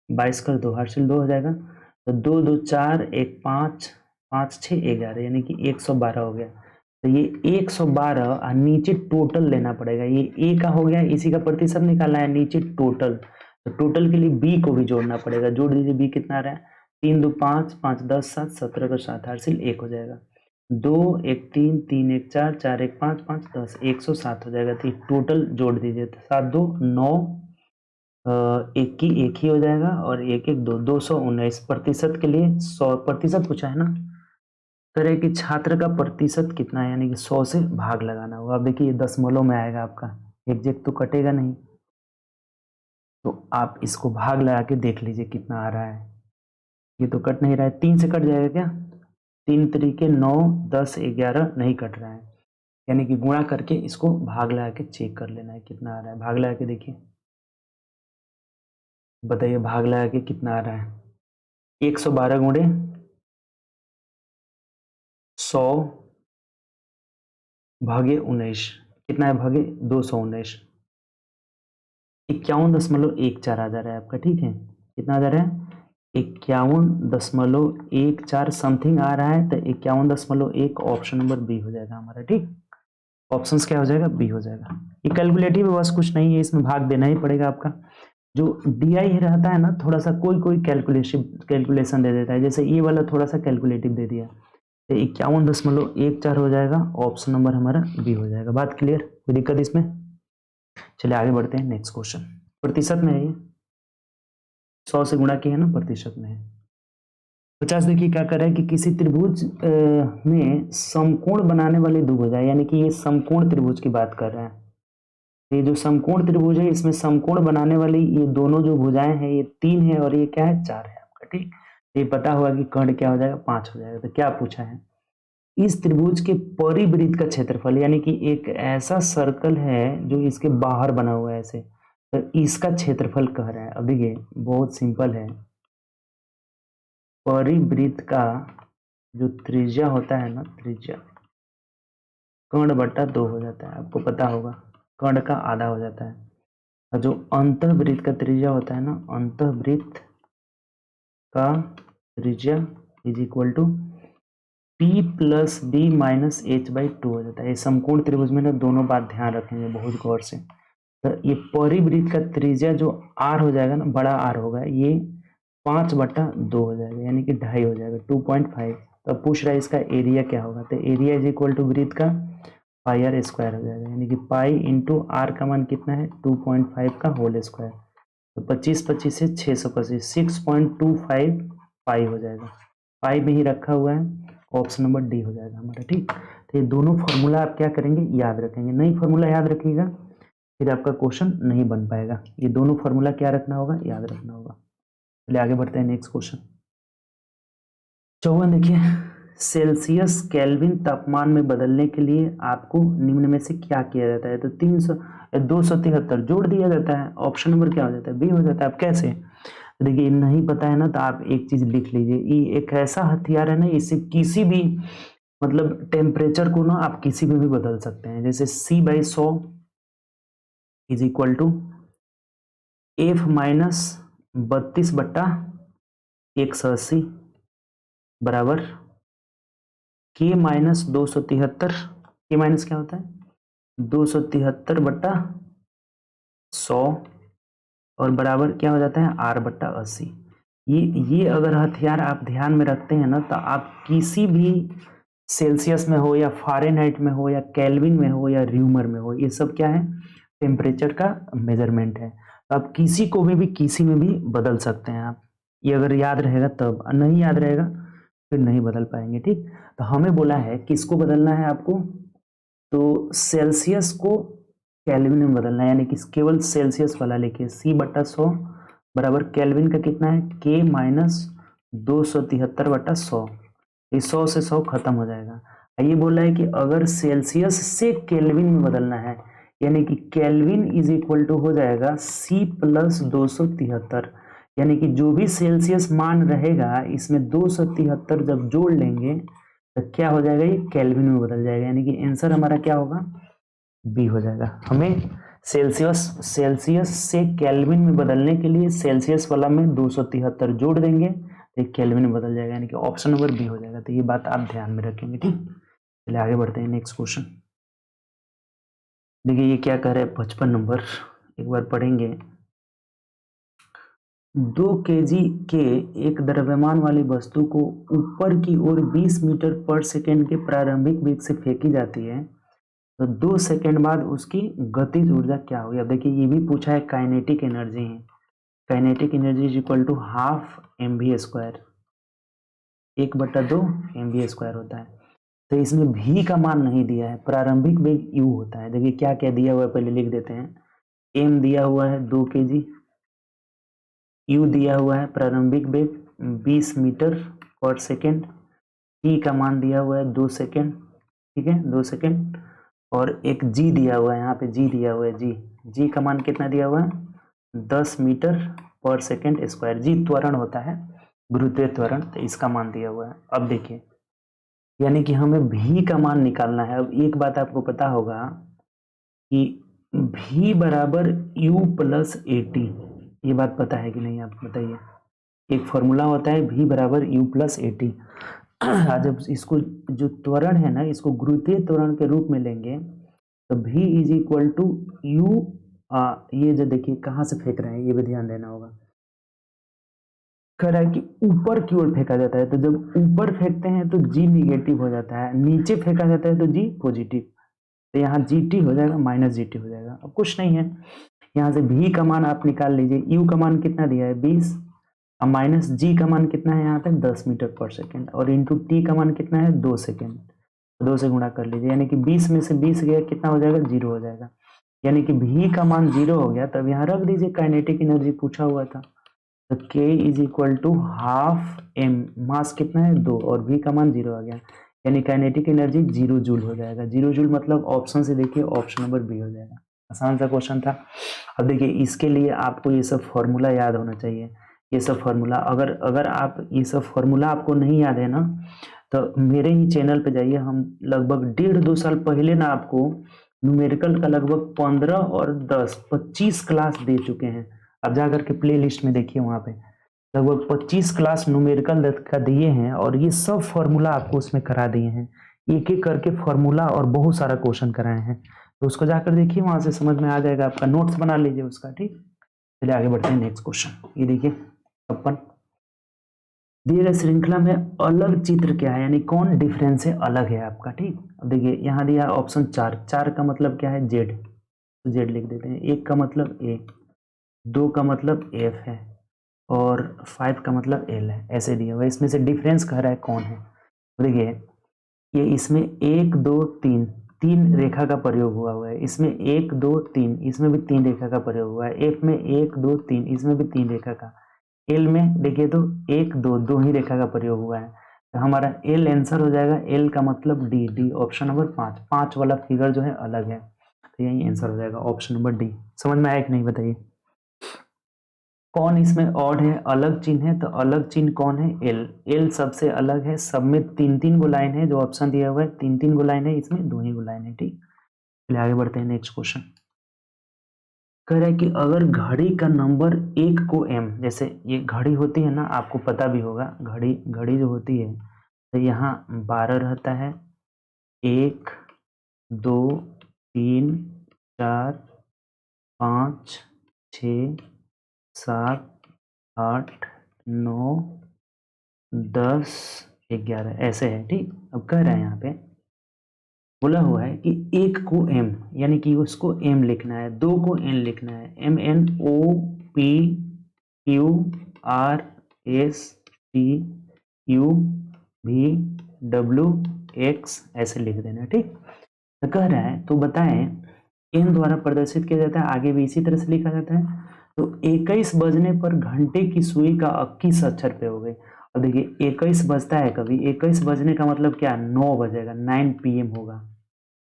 22 कर 2 हासिल 2 हो जाएगा। तो 2 2 4 1 5 5 6 11, यानी कि 112 हो गया। तो ये 112 और नीचे टोटल लेना पड़ेगा, ये ए का हो गया, इसी का प्रतिशत निकालना है, नीचे टोटल। तो टोटल के लिए बी को भी जोड़ना पड़ेगा, जोड़ दीजिए, बी कितना आ रहा है, 3 2 5 5 10 7 17 का 7 हासिल 1 हो जाएगा, 2 1 3 3 1 4 4 1 5 5 10 107 हो जाएगा। तो टोटल जोड़ दीजिए, तो 7 2 9 एक की एक ही हो जाएगा और एक एक 2 219 प्रतिशत के लिए 100% पूछा है ना, करें कि छात्र का प्रतिशत कितना है, यानी कि 100 से भाग लगाना होगा। अब देखिए दशमलव में आएगा आपका, एग्जैक्ट तो कटेगा नहीं, तो आप इसको भाग लगा के देख लीजिए कितना आ रहा है। ये तो कट नहीं रहा है, 3 से कट जाएगा क्या, 3 तरीके 9 10 11 नहीं कट रहा है, यानी कि गुणा करके इसको भाग लगा के चेक कर लेना है कितना आ रहा है। भाग लगा के देखिए, बताइए भाग लगा के कितना आ रहा है। 112 गुणे 100 भागे 19 कितना है, भागे 219, 51.14 आ जा रहा है आपका। ठीक है, कितना आ जा रहा है, 51.14 समथिंग आ रहा है। तो 51.1 ऑप्शन नंबर बी हो जाएगा हमारा। ठीक, ऑप्शंस क्या हो जाएगा, बी हो जाएगा। ये कैलकुलेटिव बस कुछ नहीं है, इसमें भाग देना ही पड़ेगा आपका। जो डीआई रहता है ना, थोड़ा सा कोई कोई कैलकुलेशन दे देता है, जैसे ये वाला थोड़ा सा कैलकुलेटिव दे दिया, तो 51.14 हो जाएगा, ऑप्शन नंबर हमारा बी हो जाएगा। बात क्लियर, कोई दिक्कत इसमें। चलिए आगे बढ़ते हैं। नेक्स्ट क्वेश्चन प्रतिशत में है, ये 100 से गुणा किया है ना, प्रतिशत में है। 50 देखिए क्या कर रहा है कि किसी त्रिभुज में समकोण बनाने वाली दो भुजाएं, यानी कि ये समकोण त्रिभुज की बात कर रहे हैं। ये जो समकोण त्रिभुज है इसमें समकोण बनाने वाली ये दोनों जो भुजाएं हैं ये 3 है और ये क्या है 4 है आपका। ठीक, ये पता हुआ कि कर्ण क्या हो जाएगा 5 हो जाएगा। तो क्या पूछा है, इस त्रिभुज के परिवृत्त का क्षेत्रफल, यानी कि एक ऐसा सर्कल है जो इसके बाहर बना हुआ है ऐसे, तो इसका क्षेत्रफल कह रहा है। अब देखिए बहुत सिंपल है, परिवृत्त का जो त्रिज्या होता है ना, त्रिज्या कर्ण बटा 2 हो जाता है, आपको पता होगा कर्ण का आधा हो जाता है। और जो अंतःवृत्त का त्रिज्या होता है ना, अंतःवृत्त का त्रिज्या is equal to P plus B minus H by 2 हो जाता है। ये समकोण त्रिभुज में ना दोनों बात ध्यान रखेंगे बहुत गौर से। तो ये परिवृत्त का त्रिज्या जो आर हो जाएगा ना, बड़ा आर होगा, ये 5/2 हो जाएगा, यानी कि 2.5 हो जाएगा, 2.5। तो अब पूछ रहा है इसका एरिया क्या होगा, तो एरिया इज इक्वल टू वृत्त का पाई आर स्क्वायर हो जाएगा, यानी कि पाई इंटू आर का मान कितना है 2.5 का होल स्क्वायर। तो 25 से 625 6.25 पाई हो जाएगा। पाई में ही रखा हुआ है, ऑप्शन नंबर डी हो जाएगा हमारा। ठीक, तो ये दोनों फॉर्मूला आप क्या करेंगे याद रखेंगे, नहीं फॉर्मूला याद रखिएगा फिर आपका क्वेश्चन नहीं बन पाएगा। ये दोनों फॉर्मूला क्या रखना होगा, याद रखना होगा। चलिए आगे बढ़ते हैं नेक्स्ट क्वेश्चन। 54 देखिए, सेल्सियस केल्विन तापमान में बदलने के लिए आपको निम्न में से क्या किया जाता है, तो 273 जोड़ दिया जाता है। ऑप्शन नंबर क्या हो जाता है, बी हो जाता है। अब कैसे, देखिए नहीं पता है ना तो आप एक चीज लिख लीजिए, ये एक ऐसा हथियार है ना, इससे किसी भी मतलब टेम्परेचर को ना आप किसी में भी बदल सकते हैं। जैसे C/100 is equal to F minus 32/180 बराबर K माइनस 273, K माइनस क्या होता है 273/100 और बराबर क्या हो जाता है R/80। ये अगर हथियार आप ध्यान में रखते हैं ना तो आप किसी भी सेल्सियस में हो या फ़ारेनहाइट में हो या केल्विन में हो या र्यूमर में हो, ये सब क्या है टेम्परेचर का मेजरमेंट है। तो आप किसी को भी किसी में भी बदल सकते हैं आप, ये अगर याद रहेगा तब, नहीं याद रहेगा फिर नहीं बदल पाएंगे। ठीक, तो हमें बोला है किसको बदलना है आपको, तो सेल्सियस को केल्विन में बदलना है, यानी कि केवल सेल्सियस वाला लिखिए C/100 बराबर केल्विन का कितना है K माइनस 273/100। इस 100 से 100 खत्म हो जाएगा। ये बोल रहा है कि अगर सेल्सियस से केल्विन में बदलना है, यानी कि केल्विन इज इक्वल टू हो जाएगा C प्लस 273, यानी कि जो भी सेल्सियस मान रहेगा इसमें 273 जब जोड़ लेंगे तो क्या हो जाएगा, ये केल्विन में बदल जाएगा, यानी कि आंसर हमारा क्या होगा बी हो जाएगा। हमें सेल्सियस से केल्विन में बदलने के लिए सेल्सियस वाला में 273 जोड़ देंगे तो केल्विन में बदल जाएगा, यानी कि ऑप्शन नंबर बी हो जाएगा। तो ये बात आप ध्यान में रखेंगे। ठीक, चलिए आगे बढ़ते हैं नेक्स्ट क्वेश्चन। देखिए ये क्या कह रहा है 55 नंबर, एक बार पढ़ेंगे। 2 kg के एक द्रव्यमान वाली वस्तु को ऊपर की ओर 20 मीटर पर सेकेंड के प्रारंभिक वेग से फेंकी जाती है, तो 2 सेकेंड बाद उसकी गतिज ऊर्जा क्या होगी। अब देखिए ये भी पूछा है, काइनेटिक एनर्जी है, kinetic energy is equal to half mv², 1/2 mv² होता है। तो इसमें भी का मान नहीं दिया है, प्रारंभिक वेग u होता है। देखिए क्या क्या दिया हुआ है पहले लिख देते हैं, m दिया हुआ है 2 kg, u दिया हुआ है प्रारंभिक वेग 20 मीटर पर सेकेंड, t का मान दिया हुआ है 2 सेकेंड, ठीक है 2 सेकेंड, और एक g दिया हुआ है, यहाँ पे g दिया हुआ है, g का मान कितना दिया हुआ है 10 मीटर पर सेकेंड स्क्वायर। g त्वरण होता है, गुरुत्वीय त्वरण, तो इसका मान दिया हुआ है। अब देखिए यानी कि हमें v का मान निकालना है। अब एक बात आपको पता होगा कि v बराबर u प्लस AT, ये बात पता है कि नहीं आप बताइए। एक फॉर्मूला होता है v बराबर u प्लस AT। जब इसको जो त्वरण है ना इसको गुरुत्वीय त्वरण के रूप में लेंगे तो v is equal to u, ये जो देखिए कहाँ से फेंक रहे हैं ये भी ध्यान देना होगा। कह रहा है कि ऊपर की ओर फेंका जाता है, तो जब ऊपर फेंकते हैं तो g निगेटिव हो जाता है, नीचे फेंका जाता है तो g पॉजिटिव, तो यहाँ gt हो जाएगा माइनस gt हो जाएगा। अब कुछ नहीं है, यहाँ से v का मान आप निकाल लीजिए, u का मान कितना दिया है 20, अब माइनस जी का मान कितना है यहाँ पे 10 मीटर पर सेकेंड, और इंटू टी का मान कितना है 2 सेकेंड, 2 से गुणा कर लीजिए, यानी कि 20 में से 20 गया कितना हो जाएगा 0 हो जाएगा, यानी कि v का मान 0 हो गया। तब यहाँ रख दीजिए काइनेटिक एनर्जी पूछा हुआ था, तो k is equal to half m, mass कितना है 2 और v का मान 0 आ गया, यानी काइनेटिक एनर्जी 0 जूल हो जाएगा। 0 जूल मतलब ऑप्शन से देखिए ऑप्शन नंबर बी हो जाएगा। आसान सा क्वेश्चन था। अब देखिए इसके लिए आपको ये सब फॉर्मूला याद होना चाहिए। ये सब फॉर्मूला अगर आप ये सब फॉर्मूला आपको नहीं याद है ना, तो मेरे ही चैनल पे जाइए। हम लगभग 1.5-2 साल पहले ना आपको न्यूमेरिकल का लगभग 15 और 10 25 क्लास दे चुके हैं। अब जाकर के प्ले लिस्ट में देखिए, वहाँ पे लगभग 25 क्लास न्यूमेरिकल का दिए हैं, और ये सब फॉर्मूला आपको उसमें करा दिए हैं। एक एक करके फॉर्मूला और बहुत सारा क्वेश्चन कराए हैं, तो उसको जाकर देखिए, वहां से समझ में आ जाएगा। आपका नोट्स बना लीजिए उसका, ठीक। चलिए आगे बढ़ते हैं नेक्स्ट क्वेश्चन। ये देखिए अपन दिए गए श्रृंखला में अलग चित्र क्या है, यानी कौन डिफरेंस है अलग है आपका, ठीक। अब देखिए यहाँ दिया ऑप्शन 4, 4 का मतलब क्या है जेड, तो जेड लिख देते हैं। 1 का मतलब ए, 2 का मतलब एफ है, और 5 का मतलब एल है, ऐसे दिया हुआ है। इसमें से डिफरेंस कह रहा है कौन है। तो देखिए ये इसमें 1 2 3 3 रेखा का प्रयोग हुआ है, इसमें 1 2 3, इसमें भी 3 रेखा का प्रयोग हुआ है। एफ में 1 2 3, इसमें भी 3 रेखा का। एल में देखिए तो 1 2 2 ही रेखा का प्रयोग हुआ है, तो हमारा एल आंसर हो जाएगा। एल का मतलब डी, डी ऑप्शन नंबर 5, 5 वाला फिगर जो है अलग है, तो यही आंसर हो जाएगा ऑप्शन नंबर डी। समझ में आया कि नहीं बताइए। कौन इसमें ऑड है, अलग चिन्ह है, तो अलग चिन्ह कौन है एल, एल सबसे अलग है। सब में 3-3 गो लाइन है, जो ऑप्शन दिया हुआ है 3-3 गो लाइन है, इसमें 2 ही गो लाइन है, ठीक। चलिए आगे बढ़ते हैं नेक्स्ट क्वेश्चन। कह रहा है कि अगर घड़ी का नंबर 1 को m, जैसे ये घड़ी होती है ना, आपको पता भी होगा, घड़ी घड़ी जो होती है, तो यहाँ 12 रहता है, 1 2 3 4 5 6 7 8 9 10 11 ऐसे है, ठीक। अब कह रहा है यहाँ पे बोला हुआ है कि 1 को m, यानी कि उसको m लिखना है, 2 को n लिखना है, MNOPQRSTUVWX ऐसे लिख देना, ठीक। तो कह रहा है तो बताएं n द्वारा प्रदर्शित किया जाता है, आगे भी इसी तरह से लिखा जाता है। तो 21 बजने पर घंटे की सुई का 21 अक्षर पे हो गई। अब देखिए 21 बजता है, कभी 21 बजने का मतलब क्या, 9 बजेगा, 9 PM होगा,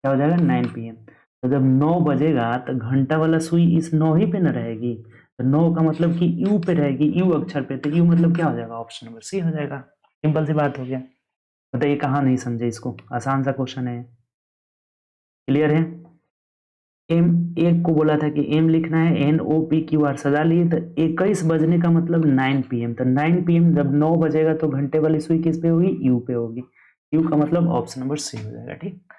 क्या हो जाएगा 9 PM। तो जब 9 बजेगा तो घंटा वाला सुई इस 9 ही पे न रहेगी, तो 9 का मतलब कि यू पे रहेगी, यू अक्षर पे, तो यू मतलब क्या हो जाएगा, ऑप्शन नंबर सी हो जाएगा। सिंपल सी बात हो गया। बताइए कहाँ नहीं समझे इसको, आसान सा क्वेश्चन है, क्लियर है। एम, एक को बोला था कि एम लिखना है, NOPQR सजा लिए, तो 21 बजने का मतलब 9 PM, तो 9 PM जब 9 बजेगा तो घंटे वाली सुई किस पे होगी, यू पे होगी, यू का मतलब ऑप्शन नंबर सी हो जाएगा, ठीक।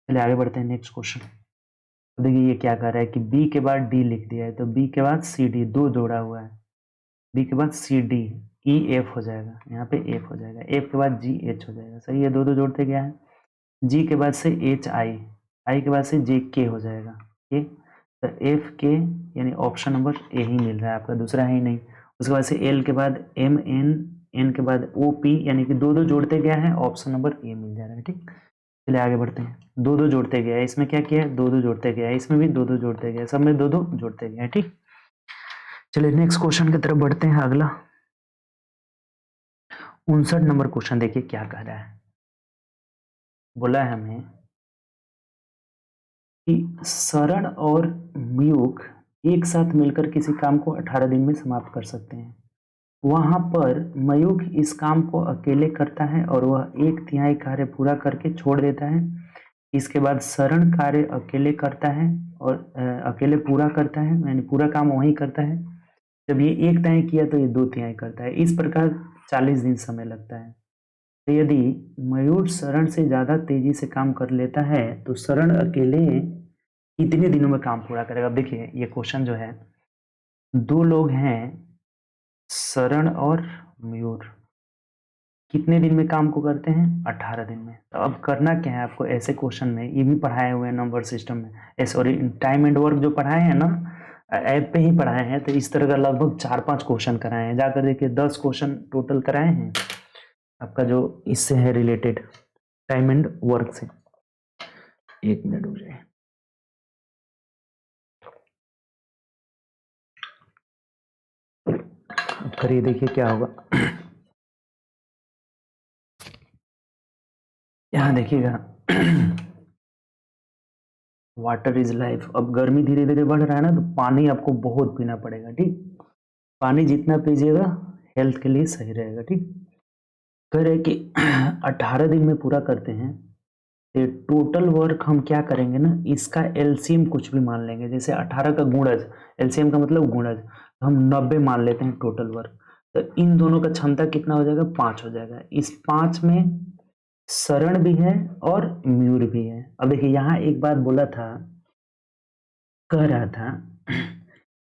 चलिए आगे बढ़ते हैं नेक्स्ट क्वेश्चन। तो देखिए ये क्या कर रहा है कि बी के बाद डी लिख दिया है, तो बी के बाद सी डी, 2 जोड़ा हुआ है, बी के बाद सी डी, ई एफ हो जाएगा, यहाँ पे एफ हो जाएगा, एफ के बाद जी एच हो जाएगा, सही है, 2 2 जोड़ते गया है। जी के बाद से एच आई, आई के बाद से जे के हो जाएगा, के, तो एफ के यानी ऑप्शन नंबर ए ही मिल रहा है आपका, दूसरा है ही नहीं। उसके बाद से एल के बाद एम एन, एन के बाद ओ पी, यानी कि 2 2 जोड़ते गया है, ऑप्शन नंबर ए मिल जा रहा है, ठीक। चलिए आगे बढ़ते हैं। 2 2 जोड़ते गया है, इसमें क्या किया है 2 2 जोड़ते गया है, इसमें भी 2 2 जोड़ते गया है, सब में 2 2 जोड़ते गया है, ठीक। चलिए नेक्स्ट क्वेश्चन की तरफ बढ़ते हैं। अगला 59 नंबर क्वेश्चन देखिए क्या कह रहा है। बोला है हमें कि शरण और मयूख एक साथ मिलकर किसी काम को 18 दिन में समाप्त कर सकते हैं। वहां पर मयूख इस काम को अकेले करता है और वह 1/3 कार्य पूरा करके छोड़ देता है। इसके बाद शरण कार्य अकेले करता है और अकेले पूरा करता है, यानी पूरा काम वही करता है। जब ये 1/3 किया तो ये 2/3 करता है। इस प्रकार 40 दिन समय लगता है। तो यदि मयूर शरण से ज्यादा तेजी से काम कर लेता है तो शरण अकेले कितने दिनों में काम पूरा करेगा। अब देखिए ये क्वेश्चन जो है, 2 लोग हैं शरण और मयूर, कितने दिन में काम को करते हैं 18 दिन में। तो अब करना क्या है आपको ऐसे क्वेश्चन में, ये भी पढ़ाए हुए हैं नंबर सिस्टम में, सॉरी टाइम एंड वर्क जो पढ़ाए हैं ना, ऐप पे ही पढ़ाए हैं, तो इस तरह का लगभग 4-5 क्वेश्चन कराए हैं। जाकर देखिए 10 क्वेश्चन टोटल कराए हैं आपका, जो इससे है रिलेटेड, टाइम एंड वर्क से। 1 मिनट हो जाए। करिए, देखिए क्या होगा। यहाँ देखिएगा, वाटर इज लाइफ। अब गर्मी धीरे धीरे बढ़ रहा है ना, तो पानी आपको बहुत पीना पड़ेगा, ठीक। पानी जितना पीजिएगा हेल्थ के लिए सही रहेगा, ठीक। कह रहे कि 18 दिन में पूरा करते हैं, तो टोटल वर्क हम क्या करेंगे ना, इसका एलसीएम कुछ भी मान लेंगे। जैसे 18 का गुणज, एलसीएम का मतलब गुणज, तो हम 90 मान लेते हैं टोटल वर्क। तो इन दोनों का क्षमता कितना हो जाएगा, 5 हो जाएगा। इस 5 में सरण भी है और म्यूर भी है। अब देखिए यहाँ एक बात बोला था, कह रहा था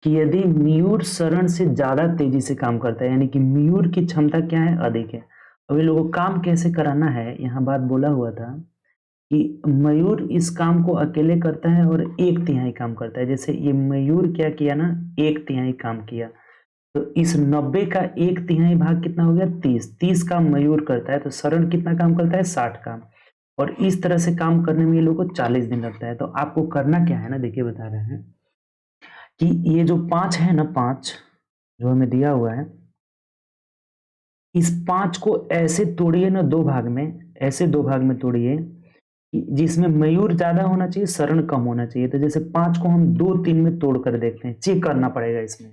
कि यदि म्यूर सरण से ज्यादा तेजी से काम करता है, यानी कि म्यूर की क्षमता क्या है, अधिक है। अब ये लोगों को काम कैसे कराना है, यहाँ बात बोला हुआ था कि मयूर इस काम को अकेले करता है और 1/3 काम करता है। जैसे ये मयूर क्या किया ना, 1/3 काम किया, तो इस 90 का 1/3 भाग कितना हो गया, 30। 30 काम मयूर करता है, तो सरण कितना काम करता है, 60 काम। और इस तरह से काम करने में ये लोग को 40 दिन लगता है। तो आपको करना क्या है ना, देखिए बता रहे हैं कि ये जो 5 है ना, 5 जो हमें दिया हुआ है, इस 5 को ऐसे तोड़िए ना 2 भाग में, ऐसे 2 भाग में तोड़िए जिसमें मयूर ज्यादा होना चाहिए, सरण कम होना चाहिए। तो जैसे 5 को हम 2-3 में तोड़ कर देखते हैं, चेक करना पड़ेगा इसमें।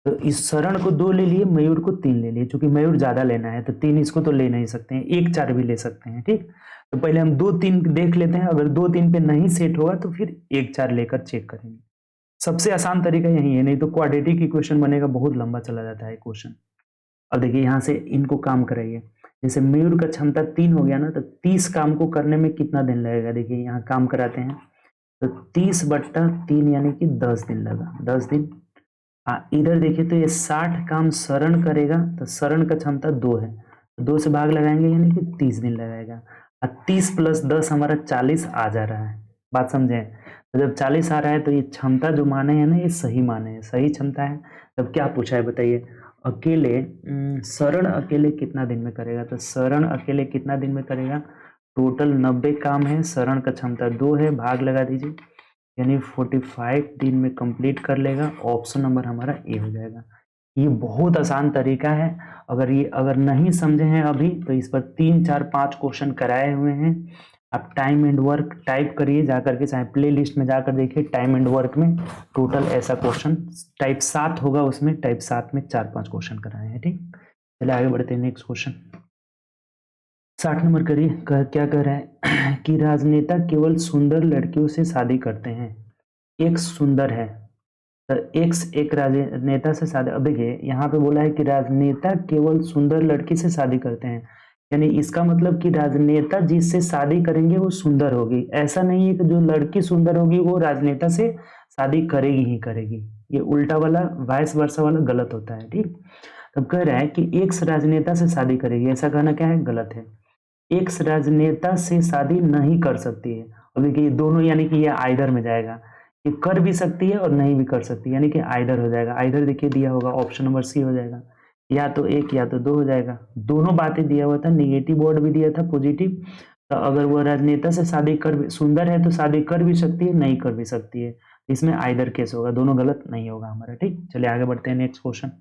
तो इस सरण को 2 ले लिए, मयूर को 3 ले लिए। चूंकि मयूर ज्यादा लेना है तो 3 इसको तो ले नहीं सकते हैं, 1-4 भी ले सकते हैं, ठीक। तो पहले हम 2-3 देख लेते हैं, अगर 2-3 पे नहीं सेट होगा तो फिर 1-4 लेकर चेक करेंगे। सबसे आसान तरीका यही है, नहीं तो क्वाड्रेटिक इक्वेशन बनेगा, बहुत लंबा चला जाता है क्वेश्चन। अब देखिए यहाँ से इनको काम कराइए। जैसे मयूर का क्षमता 3 हो गया ना, तो 30 काम को करने में कितना दिन लगेगा, देखिए यहाँ काम कराते हैं। तो 30/3 यानी कि 10 दिन लगा, 10 दिन। इधर देखिए तो ये 60 काम सरण करेगा, तो सरण का क्षमता 2 है, तो 2 से भाग लगाएंगे यानी कि 30 दिन लगाएगा। 30 + 10 हमारा 40 आ जा रहा है। बात समझे। तो जब 40 आ रहा है तो ये क्षमता जो माने हैं ना, ये सही माने हैं, सही क्षमता है। तब क्या पूछा है बताइए, अकेले सरण अकेले कितना दिन में करेगा। तो सरण अकेले कितना दिन में करेगा, टोटल 90 काम है, सरण का क्षमता 2 है, भाग लगा दीजिए, यानी 45 दिन में कंप्लीट कर लेगा। ऑप्शन नंबर हमारा ए हो जाएगा। ये बहुत आसान तरीका है। अगर नहीं समझे हैं अभी, तो इस पर 3-4-5 क्वेश्चन कराए हुए हैं। आप टाइम एंड वर्क टाइप करिए जाकर के, चाहे प्ले लिस्ट में जाकर देखिए, टाइम एंड वर्क में टोटल ऐसा क्वेश्चन टाइप 7 होगा, उसमें टाइप 7 में 4-5 क्वेश्चन कराए हैं, ठीक। चलिए आगे बढ़ते हैं, नेक्स्ट क्वेश्चन 60 नंबर करिए। क्या कह रहा है कि राजनेता केवल सुंदर लड़कियों से शादी करते हैं। एक सुंदर है, तो एक राजनेता से शादी। अब देखिए यहाँ पे बोला है कि राजनेता केवल सुंदर लड़की से शादी करते हैं, यानी इसका मतलब कि राजनेता जिससे शादी करेंगे वो सुंदर होगी। ऐसा नहीं है कि जो लड़की सुंदर होगी वो राजनेता से शादी करेगी ही करेगी। ये उल्टा वाला, वाइस वर्सा वाला गलत होता है, ठीक। तब कह रहा है कि एक राजनेता से शादी करेगी, ऐसा कहना क्या है, गलत है। एक राजनेता से शादी नहीं कर सकती है। और देखिए दोनों, यानी कि ये आइदर में जाएगा, ये कर भी सकती है और नहीं भी कर सकती, यानी कि आइदर हो जाएगा। आइदर देखिए दिया होगा, ऑप्शन नंबर सी हो जाएगा, या तो 1 या तो 2 हो जाएगा। दोनों बातें दिया हुआ था, निगेटिव वर्ड भी दिया था, पॉजिटिव। तो अगर वो राजनेता से शादी कर, सुंदर है तो शादी कर भी सकती है, नहीं कर भी सकती है, इसमें आइदर केस होगा, दोनों गलत नहीं होगा हमारा, ठीक। चलिए आगे बढ़ते हैं, नेक्स्ट क्वेश्चन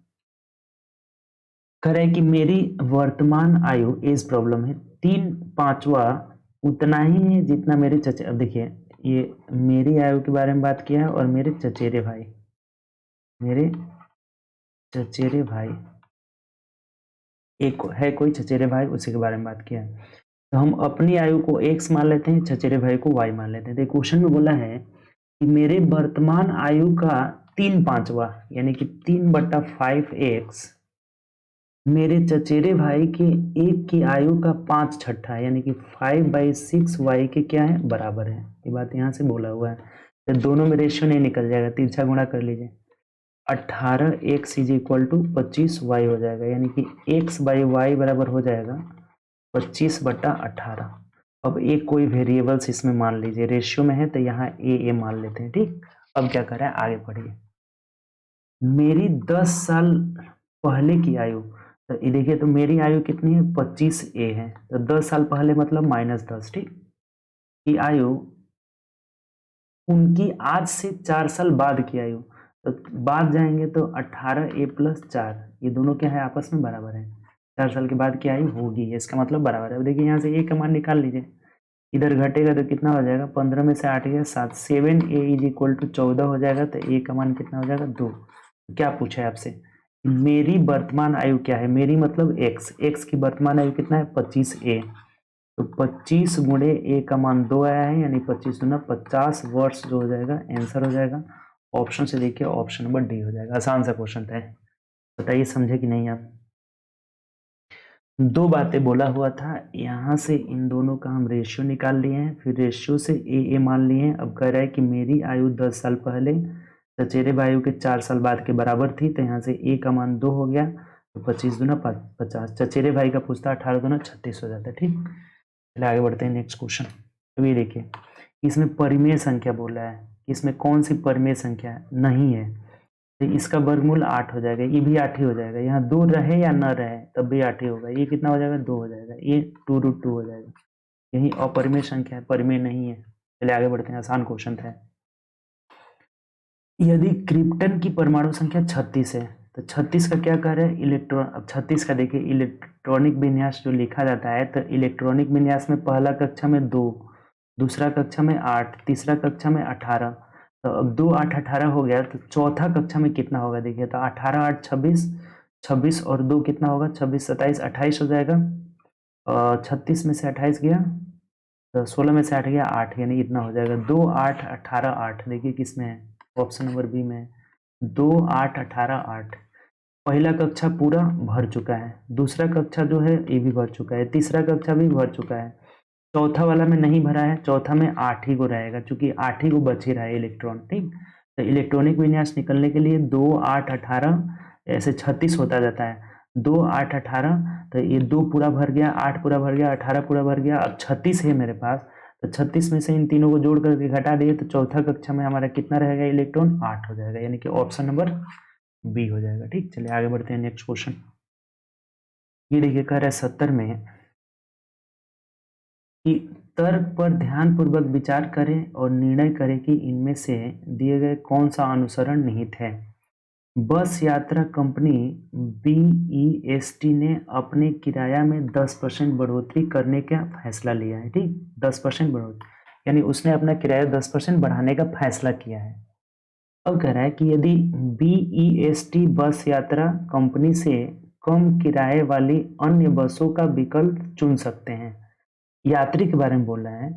कह रहे हैं कि मेरी वर्तमान आयु, एज प्रॉब्लम है, 3/5 उतना ही है जितना मेरे चचे। अब देखिए ये मेरी आयु के बारे में बात किया है, और मेरे चचेरे भाई, मेरे चचेरे भाई, एक है कोई चचेरे भाई, उसी के बारे में बात किया है। तो हम अपनी आयु को x मान लेते हैं, चचेरे भाई को y मान लेते हैं। तो क्वेश्चन में बोला है कि मेरे वर्तमान आयु का 3/5 यानी कि 3/5x मेरे चचेरे भाई के 1 की आयु का 5/6 यानी कि 5/6y के क्या है, बराबर है। ये बात यहाँ से बोला हुआ है। तो दोनों में रेशियो नहीं निकल जाएगा, तिरछा गुणा कर लीजिए। 18x = 25y हो जाएगा, यानी कि x/y बराबर हो जाएगा 25/18। अब एक कोई वेरिएबल्स इसमें मान लीजिए, रेशियो में है तो यहाँ ए मान लेते हैं, ठीक। अब क्या कर रहा है, आगे पढ़िए। मेरी 10 साल पहले की आयु, तो ये देखिए, तो मेरी आयु कितनी है, 25A है, तो 10 साल पहले मतलब -10, ठीक। की आयु उनकी आज से 4 साल बाद की आयु, तो बाद जाएंगे तो 18A + 4, ये दोनों क्या है, आपस में बराबर है। 4 साल के बाद की आयु होगी, इसका मतलब बराबर है। अब देखिए यहाँ से A का मान निकाल लीजिए, इधर घटेगा तो कितना हो जाएगा, 15 में से 8 गया 7, 7A = 14 हो जाएगा, तो A का मान कितना हो जाएगा, 2। क्या पूछा है आपसे, मेरी वर्तमान आयु क्या है, मेरी मतलब x की वर्तमान आयु कितना है, 25A, तो 25 गुणे A का मान 2 आया है, यानी 25 दूना 50 वर्ष जो हो जाएगा, आंसर हो जाएगा। ऑप्शन से देखिए, ऑप्शन नंबर डी हो जाएगा। आसान सा क्वेश्चन था, बताइए समझे कि नहीं आप। दो बातें बोला हुआ था, यहाँ से इन दोनों का हम रेशियो निकाल लिए हैं, फिर रेशियो से ए मान लिए हैं। अब कह रहा है कि मेरी आयु 10 साल पहले चचेरे भाइयों के 4 साल बाद के बराबर थी, तो यहाँ से ए का मान 2 हो गया, तो 25 दूना 50, चचेरे भाई का पूछता 18 दूना 36 हो जाता है, ठीक। चलिए आगे बढ़ते हैं नेक्स्ट क्वेश्चन। तो ये देखिए, इसमें परिमेय संख्या बोला है, इसमें कौन सी परिमेय संख्या नहीं है, तो इसका वर्गमूल 8 हो जाएगा, ये भी 8 ही हो जाएगा, यहाँ 2 रहे या न रहे तब भी 8 ही होगा, ये कितना हो जाएगा, 2 हो जाएगा, ये 2√2 हो जाएगा। यही अपरिमेय संख्या है, परिमेय नहीं है। चलिए आगे बढ़ते हैं, आसान क्वेश्चन था। यदि क्रिप्टन की परमाणु संख्या 36 है, तो 36 का क्या कार्य है, इलेक्ट्रॉन। अब 36 का देखिए, इलेक्ट्रॉनिक विन्यास जो लिखा जाता है, तो इलेक्ट्रॉनिक विन्यास में पहला कक्षा में 2, दूसरा कक्षा में 8, तीसरा कक्षा में 18, तो अब 2 8 18 हो गया, तो चौथा कक्षा में कितना होगा, देखिए, तो 18 8 26, 26 और 2 कितना होगा, 26 27 28 हो जाएगा। 36 में से 28 गया, तो 16 में से 8 गया 8, यानी इतना हो जाएगा, 2 8 18 8। देखिए किसमें है, ऑप्शन नंबर बी में है, 2 8 18 8। पहला कक्षा पूरा भर चुका है, दूसरा कक्षा जो है ये भी भर चुका है, तीसरा कक्षा भी भर चुका है, चौथा वाला में नहीं भरा है, चौथा में 8 ही को रहेगा, क्योंकि 8 ही को बच ही रहा है इलेक्ट्रॉन, ठीक। तो इलेक्ट्रॉनिक विन्यास निकलने के लिए 2 8 18 ऐसे 36 होता जाता है, 2 8 18, तो ये 2 पूरा भर गया, 8 पूरा भर गया, 18 पूरा भर गया, अब 36 है मेरे पास, तो 36 में से इन तीनों को जोड़ करके घटा दिए, तो चौथा कक्षा में हमारा कितना रहेगा इलेक्ट्रॉन, 8 हो जाएगा, यानी कि ऑप्शन नंबर बी हो जाएगा, ठीक। चलिए आगे बढ़ते हैं नेक्स्ट क्वेश्चन। ये देखिए, कह रहा है 70 में कि तर्क पर ध्यानपूर्वक विचार करें और निर्णय करें कि इनमें से दिए गए कौन सा अनुसरण निहित है। बस यात्रा कंपनी BEST ने अपने किराया में 10% बढ़ोतरी करने का फैसला लिया है, ठीक। 10% बढ़ोतरी, यानी उसने अपना किराया 10% बढ़ाने का फैसला किया है। अब कह रहा है कि यदि BEST बस यात्रा कंपनी से कम किराए वाली अन्य बसों का विकल्प चुन सकते हैं, यात्री के बारे में बोल रहा है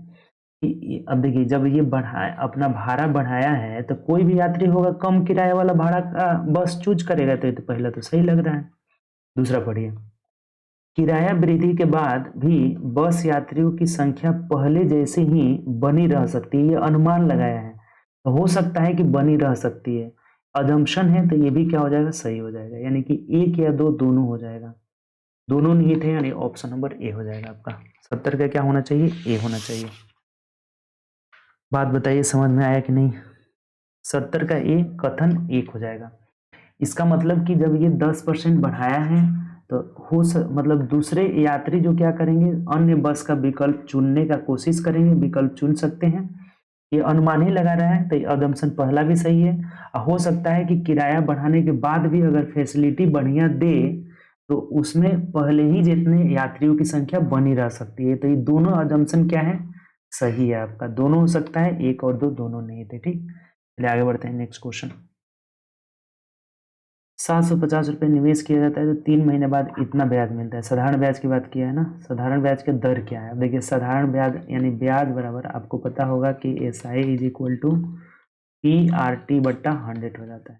कि अब देखिए, जब ये बढ़ाया, अपना भाड़ा बढ़ाया है, तो कोई भी यात्री होगा कम किराए वाला भाड़ा का बस चूज करेगा, तो ये तो पहला तो सही लग रहा है। दूसरा पढ़िए, किराया वृद्धि के बाद भी बस यात्रियों की संख्या पहले जैसे ही बनी रह सकती है, ये अनुमान लगाया है, तो हो सकता है कि बनी रह सकती है, अजम्पशन है, तो ये भी क्या हो जाएगा, सही हो जाएगा, यानी कि 1 या 2 दोनों हो जाएगा, दोनों निहित है, यानी ऑप्शन नंबर ए हो जाएगा आपका। 70 का क्या होना चाहिए, ए होना चाहिए। बात बताइए समझ में आया कि नहीं। 70 का ए कथन 1 हो जाएगा। इसका मतलब कि जब ये 10% बढ़ाया है, तो मतलब दूसरे यात्री जो क्या करेंगे, अन्य बस का विकल्प चुनने का कोशिश करेंगे, विकल्प चुन सकते हैं, ये अनुमान ही लगा रहा है, तो अदम्पशन पहला भी सही है। हो सकता है कि किराया बढ़ाने के बाद भी अगर फैसिलिटी बढ़िया दे, तो उसमें पहले ही जितने यात्रियों की संख्या बनी रह सकती है, तो ये दोनों अजम्पशन क्या है, सही है आपका, दोनों हो सकता है, 1 और 2 दोनों नहीं थे, ठीक। चलिए आगे बढ़ते हैं नेक्स्ट क्वेश्चन। 750 रुपये निवेश किया जाता है, तो 3 महीने बाद इतना ब्याज मिलता है। साधारण ब्याज की बात किया है ना, साधारण ब्याज का दर क्या है। अब देखिए, साधारण ब्याज यानी ब्याज बराबर, आपको पता होगा कि SI = PRT/100 हो जाता है।